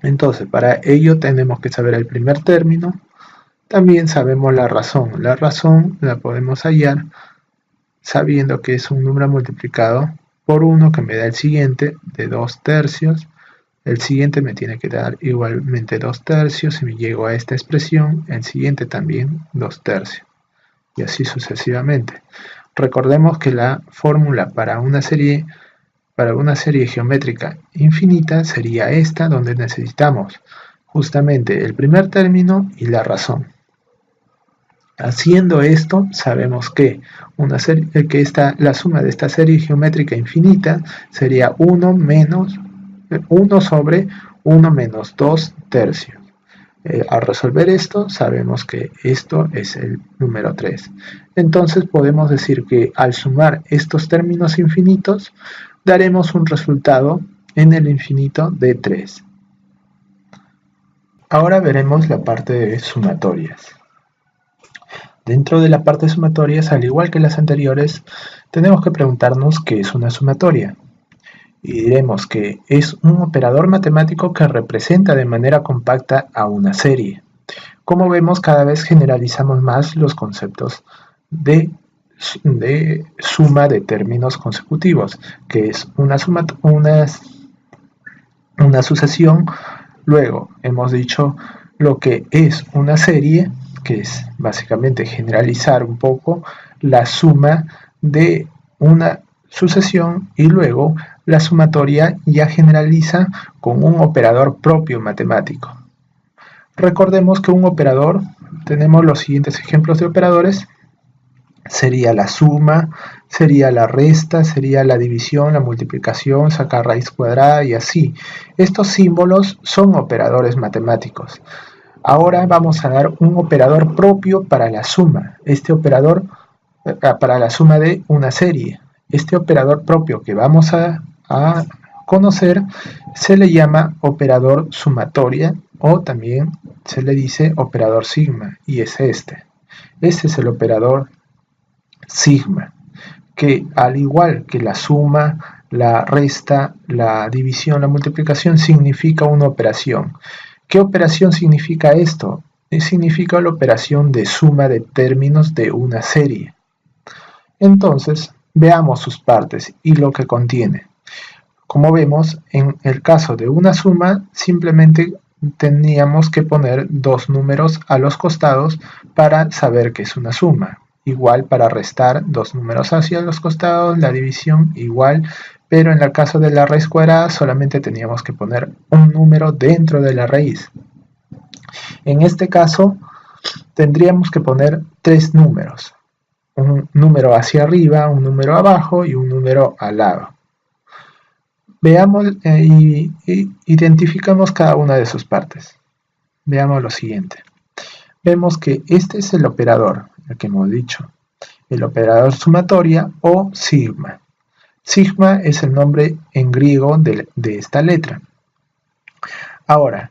Entonces, para ello tenemos que saber el primer término. También sabemos la razón. La razón la podemos hallar sabiendo que es un número multiplicado por 1 que me da el siguiente de 2 tercios. El siguiente me tiene que dar igualmente 2 tercios. Si me llego a esta expresión, el siguiente también 2 tercios. Y así sucesivamente. Recordemos que la fórmula para una serie geométrica infinita sería esta, donde necesitamos justamente el primer término y la razón. Haciendo esto, sabemos que la suma de esta serie geométrica infinita sería 1 sobre 1 menos 2 tercios. Al resolver esto, sabemos que esto es el número 3. Entonces podemos decir que al sumar estos términos infinitos, daremos un resultado en el infinito de 3. Ahora veremos la parte de sumatorias. Dentro de la parte de sumatorias, al igual que las anteriores, tenemos que preguntarnos qué es una sumatoria. Y diremos que es un operador matemático que representa de manera compacta a una serie. Como vemos, cada vez generalizamos más los conceptos de suma de términos consecutivos, que es una sucesión. Luego hemos dicho lo que es una serie, que es básicamente generalizar un poco la suma de una sucesión, y luego la sumatoria ya generaliza con un operador propio matemático. Recordemos que un operador, tenemos los siguientes ejemplos de operadores: sería la suma, sería la resta, sería la división, la multiplicación, sacar raíz cuadrada y así. Estos símbolos son operadores matemáticos. Ahora vamos a dar un operador propio para la suma. Este operador para la suma de una serie. Este operador propio que vamos a conocer se le llama operador sumatoria, o también se le dice operador sigma, y es este. Este es el operador sigma, que al igual que la suma, la resta, la división, la multiplicación significa una operación. ¿Qué operación significa esto? Significa la operación de suma de términos de una serie. Entonces, veamos sus partes y lo que contiene. Como vemos, en el caso de una suma, simplemente teníamos que poner dos números a los costados para saber que es una suma. Igual para restar dos números hacia los costados, la división igual, pero en el caso de la raíz cuadrada solamente teníamos que poner un número dentro de la raíz. En este caso, tendríamos que poner tres números. Un número hacia arriba, un número abajo y un número al lado. Veamos y identificamos cada una de sus partes. Veamos lo siguiente. Vemos que este es el operador, el que hemos dicho. El operador sumatoria o sigma. Sigma es el nombre en griego de esta letra. Ahora,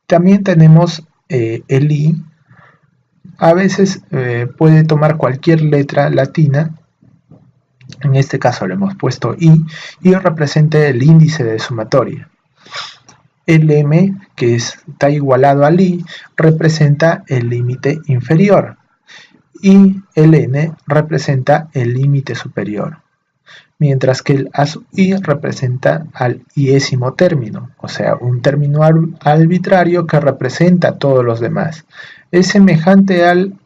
también tenemos el i. A veces puede tomar cualquier letra latina. En este caso le hemos puesto i y representa el índice de sumatoria. El m, que está igualado al i, representa el límite inferior y el n representa el límite superior, mientras que el a sub i representa al iésimo término, o sea, un término arbitrario que representa a todos los demás. Es semejante al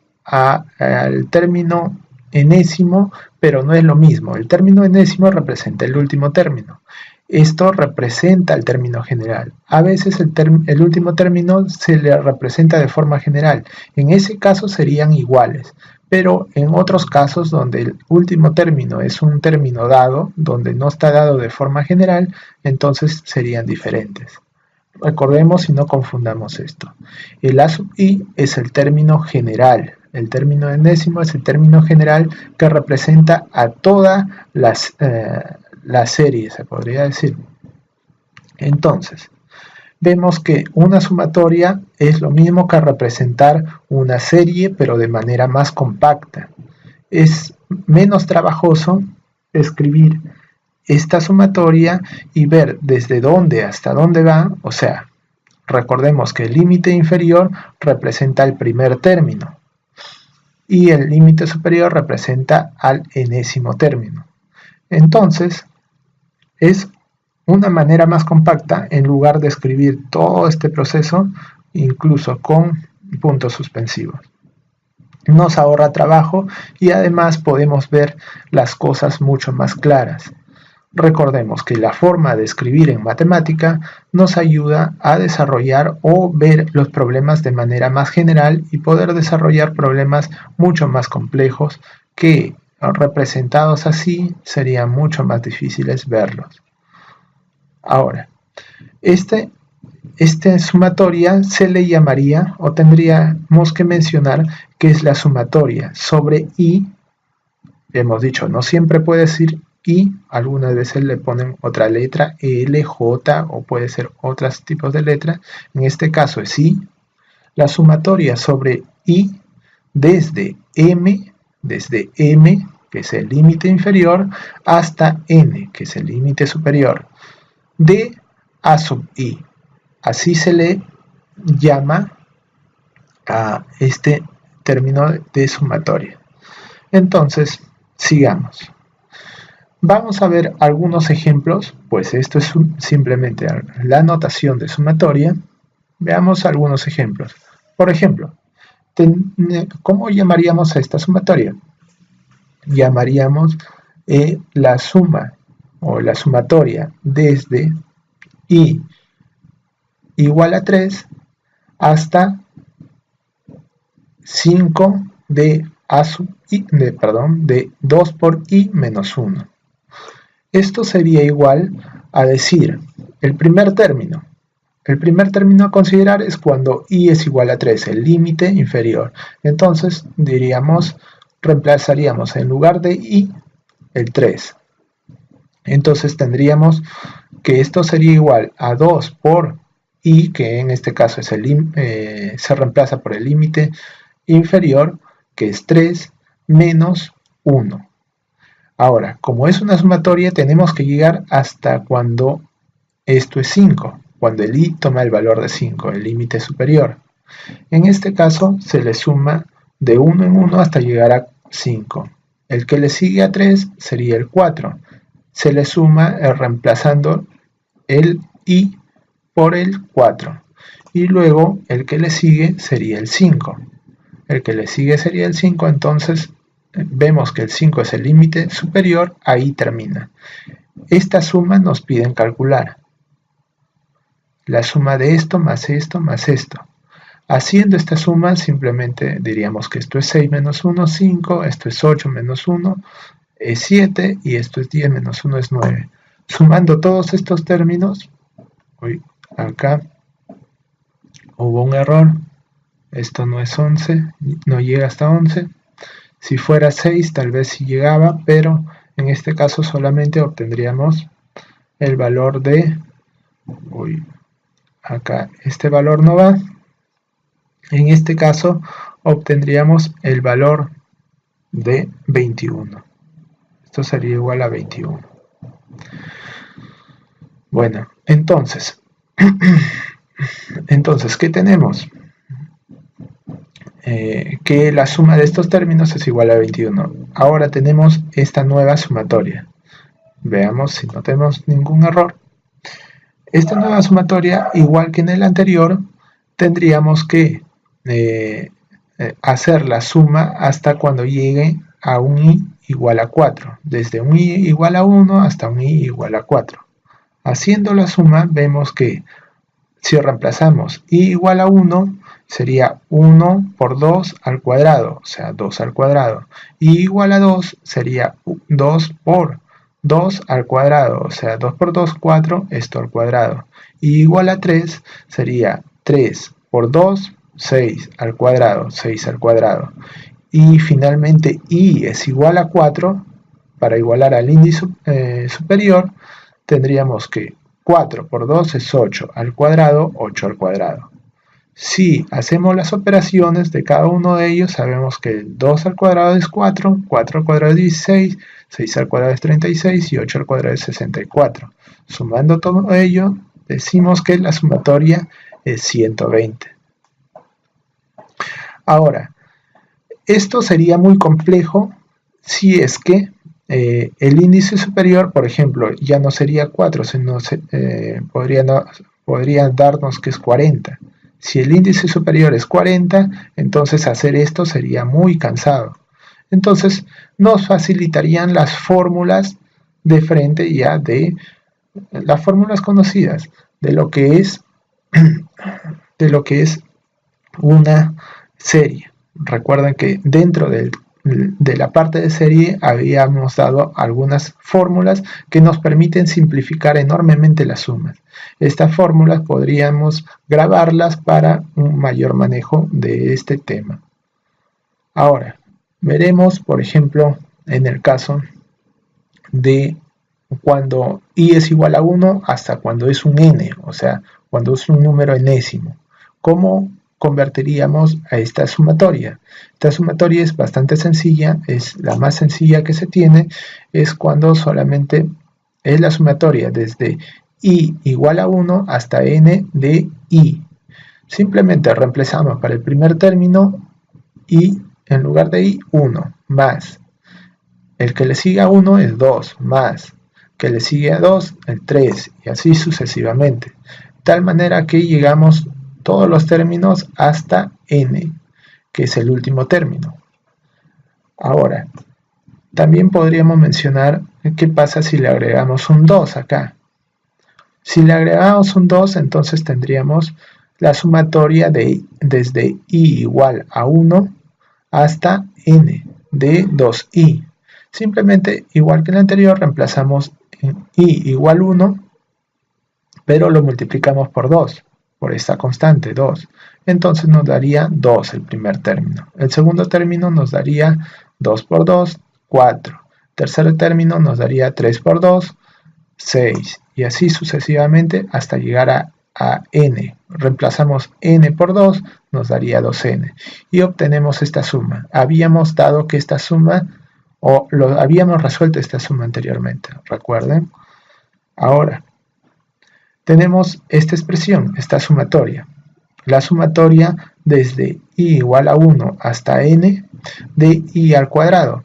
término enésimo, pero no es lo mismo. El término enésimo representa el último término. Esto representa el término general. A veces el último término se le representa de forma general. En ese caso serían iguales, pero en otros casos donde el último término es un término dado, donde no está dado de forma general, entonces serían diferentes. Recordemos y no confundamos esto. El a sub i es el término general. El término enésimo es el término general que representa a toda la serie, se podría decir. Entonces, vemos que una sumatoria es lo mismo que representar una serie, pero de manera más compacta. Es menos trabajoso escribir esta sumatoria y ver desde dónde hasta dónde va, o sea, recordemos que el límite inferior representa el primer término y el límite superior representa al enésimo término. Entonces, es una manera más compacta en lugar de escribir todo este proceso, incluso con puntos suspensivos. Nos ahorra trabajo y además podemos ver las cosas mucho más claras. Recordemos que la forma de escribir en matemática nos ayuda a desarrollar o ver los problemas de manera más general y poder desarrollar problemas mucho más complejos que representados así serían mucho más difíciles verlos. Ahora, esta sumatoria se le llamaría o tendríamos que mencionar que es la sumatoria sobre i. Hemos dicho, no siempre puede decir i, algunas veces le ponen otra letra, L, J o puede ser otros tipos de letras. En este caso es i. La sumatoria sobre i desde m, que es el límite inferior, hasta n, que es el límite superior, de a sub i. Así se le llama a este término de sumatoria. Entonces, sigamos. Vamos a ver algunos ejemplos, pues esto es simplemente la notación de sumatoria. Veamos algunos ejemplos. Por ejemplo, ¿cómo llamaríamos a esta sumatoria? Llamaríamos la suma o la sumatoria desde i igual a 3 hasta 5 de 2 por i menos 1. Esto sería igual a decir el primer término. El primer término a considerar es cuando i es igual a 3, el límite inferior. Entonces reemplazaríamos en lugar de i el 3. Entonces tendríamos que esto sería igual a 2 por i, que en este caso es se reemplaza por el límite inferior, que es 3 menos 1. Ahora, como es una sumatoria, tenemos que llegar hasta cuando esto es 5, cuando el i toma el valor de 5, el límite superior. En este caso, se le suma de 1 en 1 hasta llegar a 5. El que le sigue a 3 sería el 4. Se le suma reemplazando el i por el 4. Y luego el que le sigue sería el 5. El que le sigue sería el 5, entonces vemos que el 5 es el límite superior, ahí termina. Esta suma nos piden calcular. La suma de esto más esto más esto. Haciendo esta suma simplemente diríamos que esto es 6 menos 1, 5, esto es 8 menos 1, es 7 y esto es 10 menos 1 es 9. Sumando todos estos términos, acá hubo un error, esto no es 11, no llega hasta 11. Si fuera 6 tal vez sí llegaba, pero en este caso solamente obtendríamos el valor de, acá este valor no va, en este caso obtendríamos el valor de 21. Esto sería igual a 21. Bueno, entonces, ¿qué tenemos? Que la suma de estos términos es igual a 21. Ahora tenemos esta nueva sumatoria. Veamos si no tenemos ningún error. Esta nueva sumatoria, igual que en el anterior, tendríamos que hacer la suma hasta cuando llegue a un i igual a 4. Desde un i igual a 1 hasta un i igual a 4. Haciendo la suma vemos que si reemplazamos i igual a 1 sería 1 por 2 al cuadrado, o sea 2 al cuadrado. I igual a 2 sería 2 por 2 al cuadrado, o sea 2 por 2, 4, esto al cuadrado. I igual a 3 sería 3 por 2, 6 al cuadrado, 6 al cuadrado. Y finalmente i es igual a 4, para igualar al índice superior, tendríamos que 4 por 2 es 8 al cuadrado, 8 al cuadrado. Si hacemos las operaciones de cada uno de ellos, sabemos que 2 al cuadrado es 4, 4 al cuadrado es 16, 6 al cuadrado es 36 y 8 al cuadrado es 64. Sumando todo ello, decimos que la sumatoria es 120. Ahora, esto sería muy complejo si es que el índice superior, por ejemplo, ya no sería 4, sino podría darnos que es 40. Si el índice superior es 40, entonces hacer esto sería muy cansado. Entonces nos facilitarían las fórmulas de frente ya de las fórmulas conocidas de lo que es una serie. Recuerden que dentro de la parte de serie habíamos dado algunas fórmulas que nos permiten simplificar enormemente las sumas. Estas fórmulas podríamos grabarlas para un mayor manejo de este tema. Ahora, veremos, por ejemplo, en el caso de cuando i es igual a 1 hasta cuando es un n, o sea, cuando es un número enésimo. ¿Cómo convertiríamos a esta sumatoria? Esta sumatoria es bastante sencilla, es la más sencilla que se tiene, es cuando solamente es la sumatoria desde i igual a 1 hasta n de i. Simplemente reemplazamos para el primer término i en lugar de i, 1, más. El que le sigue a 1 es 2, más. Que le sigue a 2, el 3, y así sucesivamente. De tal manera que llegamos todos los términos hasta n, que es el último término. Ahora, también podríamos mencionar qué pasa si le agregamos un 2 acá. Si le agregamos un 2, entonces tendríamos la sumatoria desde i igual a 1 hasta n de 2i. Simplemente, igual que el anterior, reemplazamos en i igual a 1, pero lo multiplicamos por 2, por esta constante 2. Entonces nos daría 2 el primer término. El segundo término nos daría 2 por 2, 4. Tercer término nos daría 3 por 2, 6. Y así sucesivamente hasta llegar a n. Reemplazamos n por 2, nos daría 2n. Y obtenemos esta suma. Habíamos dado que esta suma o lo habíamos resuelto esta suma anteriormente, recuerden. Ahora, tenemos esta expresión, esta sumatoria. La sumatoria desde i igual a 1 hasta n de i al cuadrado.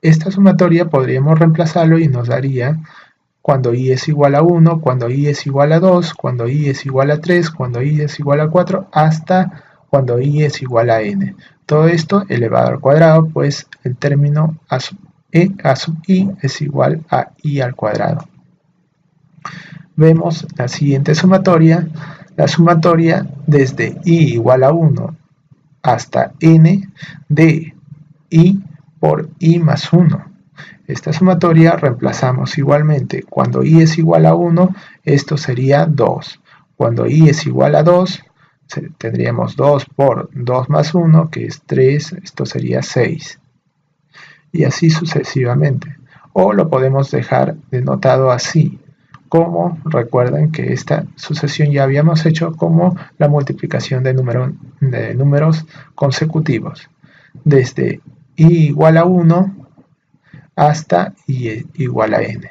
Esta sumatoria podríamos reemplazarlo y nos daría cuando i es igual a 1, cuando i es igual a 2, cuando i es igual a 3, cuando i es igual a 4, hasta cuando i es igual a n. Todo esto elevado al cuadrado, pues el término a sub i es igual a i al cuadrado. Vemos la siguiente sumatoria, la sumatoria desde i igual a 1 hasta n de i por i más 1. Esta sumatoria reemplazamos igualmente. Cuando i es igual a 1, esto sería 2. Cuando i es igual a 2, tendríamos 2 por 2 más 1, que es 3, esto sería 6. Y así sucesivamente. O lo podemos dejar denotado así, como recuerden que esta sucesión ya habíamos hecho como la multiplicación de números consecutivos. Desde i igual a 1 hasta i igual a n.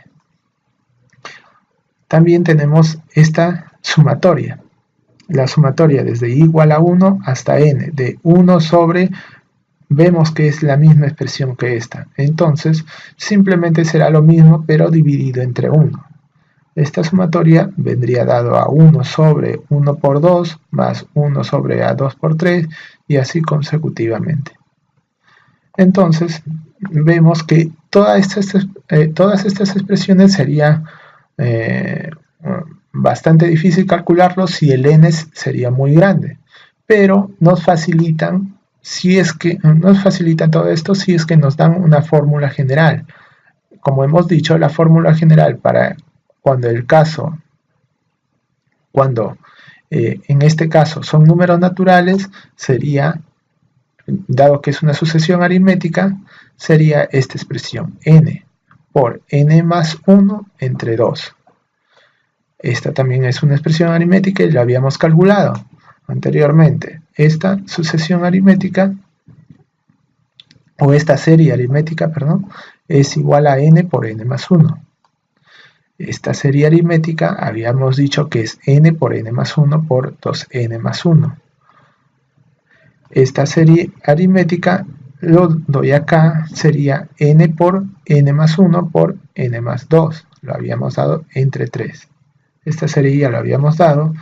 También tenemos esta sumatoria. La sumatoria desde i igual a 1 hasta n, de 1 sobre, vemos que es la misma expresión que esta. Entonces, simplemente será lo mismo, pero dividido entre 1. Esta sumatoria vendría dado a 1 sobre 1 por 2, más 1 sobre a 2 por 3, y así consecutivamente. Entonces, vemos que todas estas expresiones sería bastante difícil calcularlo si el n sería muy grande, pero nos facilitan todo esto si es que nos dan una fórmula general. Como hemos dicho, la fórmula general para en este caso son números naturales, sería, dado que es una sucesión aritmética, sería esta expresión, n por n más 1 entre 2. Esta también es una expresión aritmética y la habíamos calculado anteriormente. Esta sucesión aritmética, o esta serie aritmética, perdón, es igual a n por n más 1. Esta serie aritmética habíamos dicho que es n por n más 1 por 2n más 1. Esta serie aritmética lo doy acá, sería n por n más 1 por n más 2. Lo habíamos dado entre 3. Esta serie ya lo habíamos dado.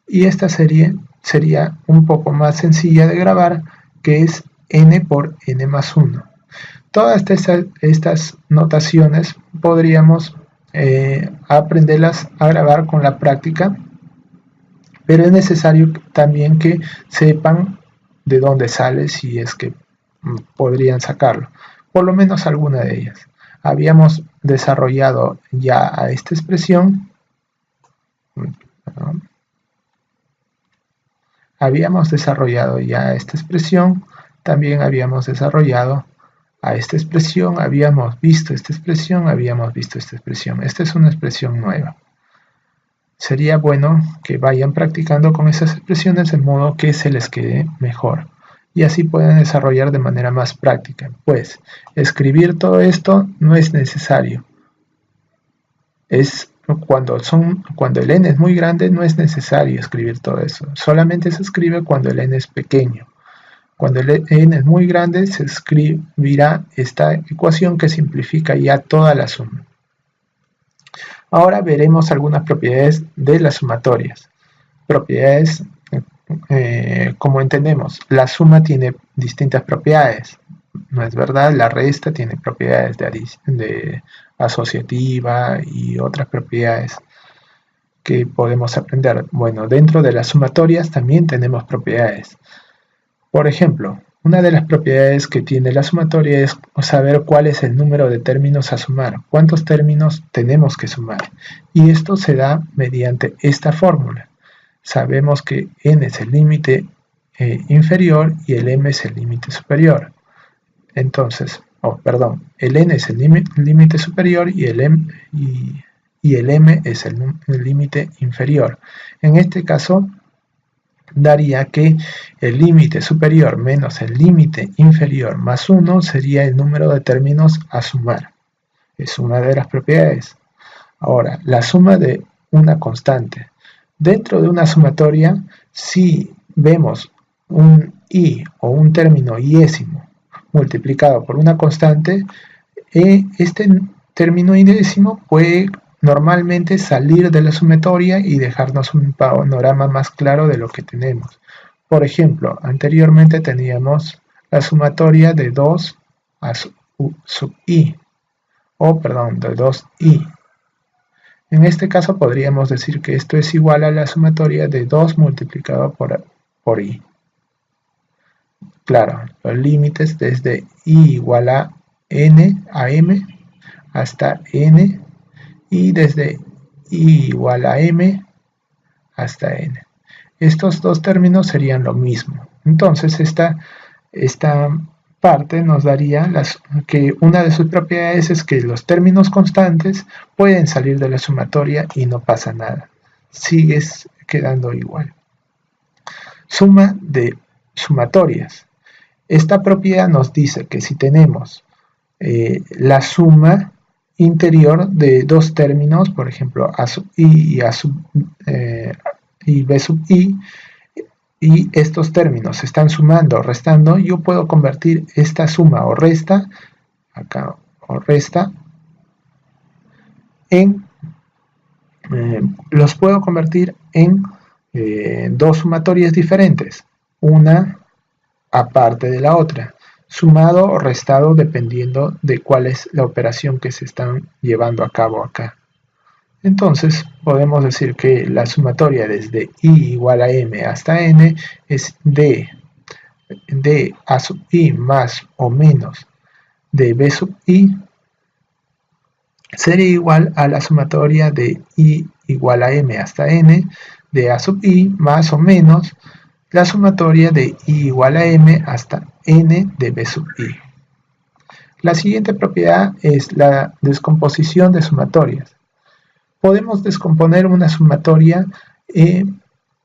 Y esta serie sería un poco más sencilla de grabar, que es n por n más 1. Todas estas notaciones podríamos aprenderlas a grabar con la práctica, pero es necesario también que sepan de dónde sale, si es que podrían sacarlo, por lo menos alguna de ellas. Habíamos desarrollado ya a esta expresión, también habíamos desarrollado a esta expresión, habíamos visto esta expresión, Esta es una expresión nueva. Sería bueno que vayan practicando con esas expresiones de modo que se les quede mejor y así pueden desarrollar de manera más práctica, pues escribir todo esto no es necesario. Cuando el n es muy grande no es necesario escribir todo eso, solamente se escribe cuando el n es pequeño. Cuando el n es muy grande se escribirá esta ecuación que simplifica ya toda la suma. Ahora veremos algunas propiedades de las sumatorias. Propiedades, como entendemos, la suma tiene distintas propiedades, ¿no es verdad? La resta tiene propiedades de asociativa y otras propiedades que podemos aprender. Bueno, dentro de las sumatorias también tenemos propiedades. Por ejemplo, una de las propiedades que tiene la sumatoria es saber cuál es el número de términos a sumar, cuántos términos tenemos que sumar. Y esto se da mediante esta fórmula. Sabemos que n es el límite inferior y el m es el límite superior. Entonces, el n es el límite superior y el m es el límite inferior. En este caso, daría que el límite superior menos el límite inferior más 1 sería el número de términos a sumar. Es una de las propiedades. Ahora, la suma de una constante. Dentro de una sumatoria, si vemos un i o un término iésimo multiplicado por una constante, este término iésimo puede normalmente salir de la sumatoria y dejarnos un panorama más claro de lo que tenemos. Por ejemplo, anteriormente teníamos la sumatoria de 2 a sub i, de 2i. En este caso podríamos decir que esto es igual a la sumatoria de 2 multiplicado por i. Claro, los límites desde i igual a n a m hasta n y desde i igual a m hasta n. Estos dos términos serían lo mismo. Entonces esta parte nos daría que una de sus propiedades es que los términos constantes pueden salir de la sumatoria y no pasa nada. Sigues quedando igual. Suma de sumatorias. Esta propiedad nos dice que si tenemos la suma interior de dos términos, por ejemplo a sub i y b sub i, y estos términos se están sumando o restando, yo puedo convertir esta suma o resta, acá o resta, en, los puedo convertir en dos sumatorias diferentes, una aparte de la otra, sumado o restado dependiendo de cuál es la operación que se están llevando a cabo acá. Entonces podemos decir que la sumatoria desde i igual a m hasta n es de a sub i más o menos de b sub i sería igual a la sumatoria de i igual a m hasta n de a sub i más o menos la sumatoria de i igual a m hasta n de b sub i. La siguiente propiedad es la descomposición de sumatorias. Podemos descomponer una sumatoria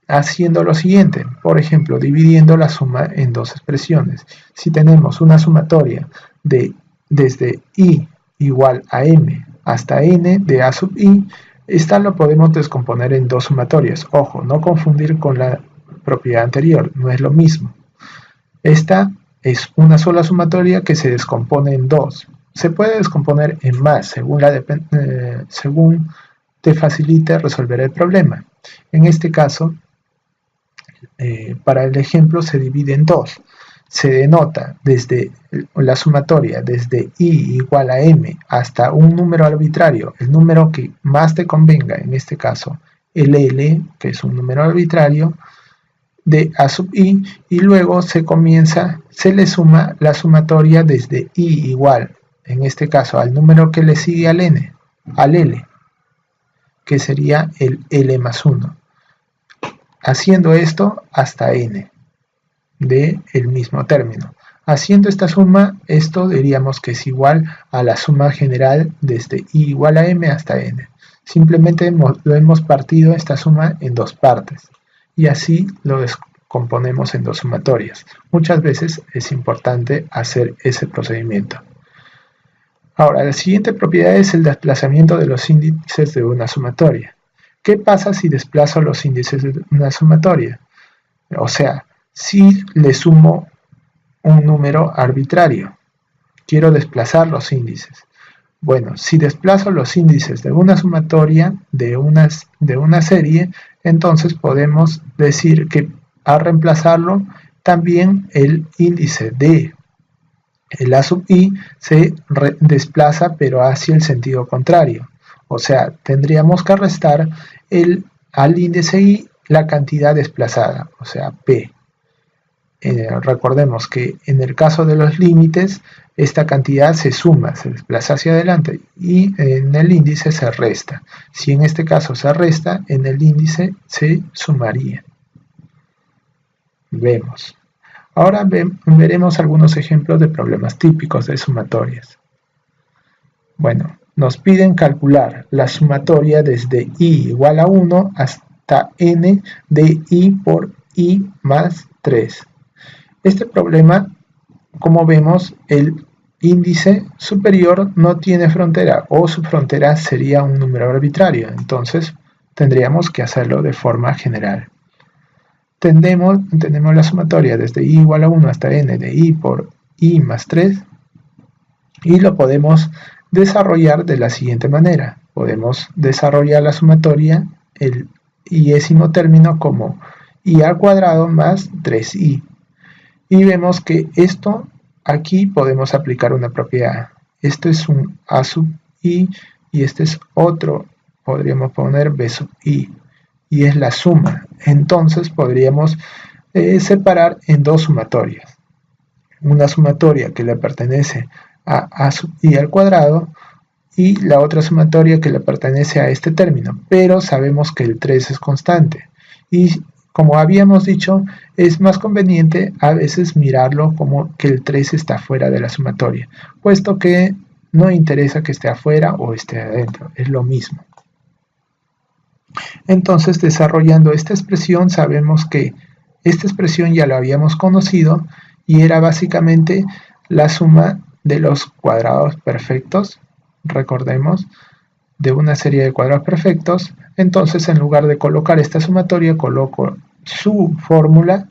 haciendo lo siguiente, por ejemplo, dividiendo la suma en dos expresiones. Si tenemos una sumatoria desde i igual a m hasta n de a sub i, esta lo podemos descomponer en dos sumatorias. Ojo, no confundir con la propiedad anterior, no es lo mismo. Esta es una sola sumatoria que se descompone en dos. Se puede descomponer en más, según te facilite resolver el problema. En este caso, para el ejemplo se divide en dos. Se denota desde la sumatoria desde i igual a m hasta un número arbitrario, el número que más te convenga, en este caso el L, que es un número arbitrario, de a sub i, y luego se le suma la sumatoria desde i igual, en este caso al número que le sigue al n, al L, que sería el L más 1. Haciendo esto hasta n de el mismo término. Haciendo esta suma, esto diríamos que es igual a la suma general desde i igual a m hasta n. Simplemente lo hemos partido esta suma en dos partes y así lo descomponemos en dos sumatorias. Muchas veces es importante hacer ese procedimiento. Ahora, la siguiente propiedad es el desplazamiento de los índices de una sumatoria. ¿Qué pasa si desplazo los índices de una sumatoria? O sea, si le sumo un número arbitrario, quiero desplazar los índices. Bueno, si desplazo los índices de una sumatoria de una serie, entonces podemos decir que al reemplazarlo, también el índice de el a sub i se desplaza pero hacia el sentido contrario. O sea, tendríamos que restar al índice i la cantidad desplazada, o sea, p. Recordemos que en el caso de los límites, esta cantidad se suma, se desplaza hacia adelante y en el índice se resta. Si en este caso se resta, en el índice se sumaría. Vemos. Ahora veremos algunos ejemplos de problemas típicos de sumatorias. Bueno, nos piden calcular la sumatoria desde i igual a 1 hasta n de i por 2i más 3. Este problema, como vemos, el índice superior no tiene frontera o su frontera sería un número arbitrario, entonces tendríamos que hacerlo de forma general. Tenemos la sumatoria desde i igual a 1 hasta n de i por i más 3 y lo podemos desarrollar de la siguiente manera. Podemos desarrollar la sumatoria, el iésimo término, como i al cuadrado más 3i. Y vemos que esto aquí podemos aplicar una propiedad. Esto es un a sub i y este es otro, podríamos poner b sub i, y es la suma. Entonces podríamos separar en dos sumatorias. Una sumatoria que le pertenece a sub i al cuadrado y la otra sumatoria que le pertenece a este término, pero sabemos que el 3 es constante y como habíamos dicho, es más conveniente a veces mirarlo como que el 3 está fuera de la sumatoria, puesto que no interesa que esté afuera o esté adentro, es lo mismo. Entonces, desarrollando esta expresión, sabemos que esta expresión ya la habíamos conocido y era básicamente la suma de los cuadrados perfectos, recordemos, de una serie de cuadrados perfectos. Entonces, en lugar de colocar esta sumatoria, coloco su fórmula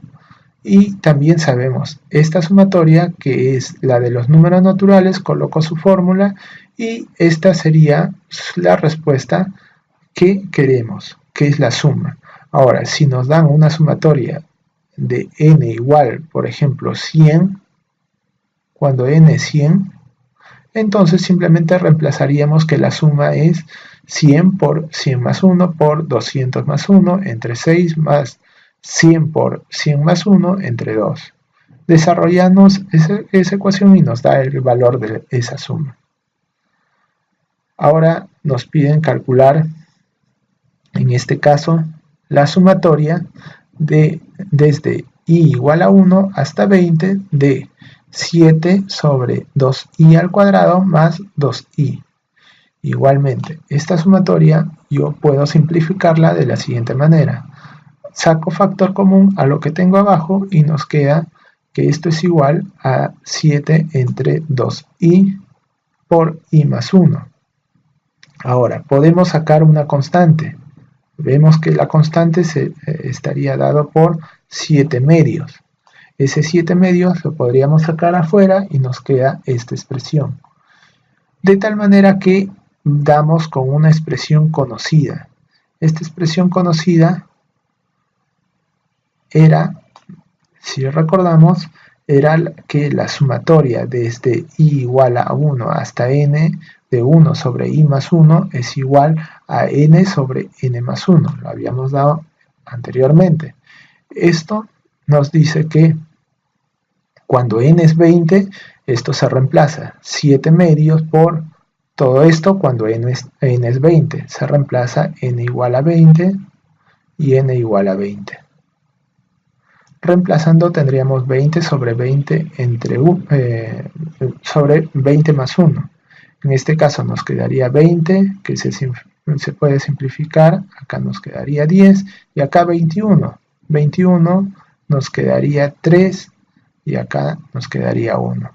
y también sabemos esta sumatoria, que es la de los números naturales, coloco su fórmula y esta sería la respuesta que queremos, que es la suma. Ahora, si nos dan una sumatoria de n igual, por ejemplo, 100, cuando n es 100, entonces simplemente reemplazaríamos que la suma es 100 por 100 más 1 por 200 más 1 entre 6 más 100 por 100 más 1 entre 2. Desarrollamos esa ecuación y nos da el valor de esa suma. Ahora nos piden calcular, en este caso, la sumatoria desde i igual a 1 hasta 20 de 7 sobre 2i al cuadrado más 2i. Igualmente, esta sumatoria yo puedo simplificarla de la siguiente manera. Saco factor común a lo que tengo abajo y nos queda que esto es igual a 7 entre 2i por i más 1. Ahora, podemos sacar una constante. Vemos que la constante estaría dado por 7 medios. Ese 7 medios lo podríamos sacar afuera y nos queda esta expresión. De tal manera que damos con una expresión conocida. Esta expresión conocida era, si recordamos, era que la sumatoria desde i igual a 1 hasta n de 1 sobre i más 1 es igual a n sobre n más 1. Lo habíamos dado anteriormente. Esto nos dice que cuando n es 20, esto se reemplaza 7 medios por todo esto. Cuando n es 20, se reemplaza n igual a 20 y n igual a 20. Reemplazando tendríamos 20 sobre 20 sobre 20 más 1. En este caso nos quedaría 20, que se puede simplificar. Acá nos quedaría 10 y acá 21. 21 nos quedaría 3 y acá nos quedaría 1.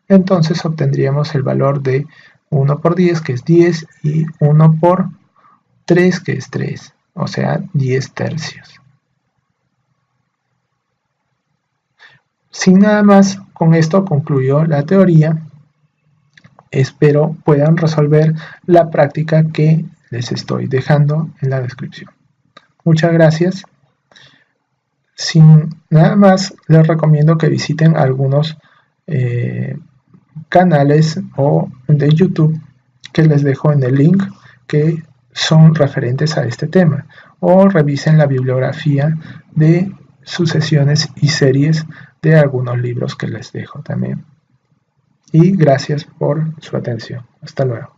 Entonces obtendríamos el valor de 1 por 10, que es 10, y 1 por 3, que es 3, o sea, 10 tercios. Sin nada más, con esto concluyó la teoría. Espero puedan resolver la práctica que les estoy dejando en la descripción. Muchas gracias. Sin nada más, les recomiendo que visiten algunos canales de YouTube que les dejo en el link, que son referentes a este tema, o revisen la bibliografía de sucesiones y series de algunos libros que les dejo también. Y gracias por su atención. Hasta luego.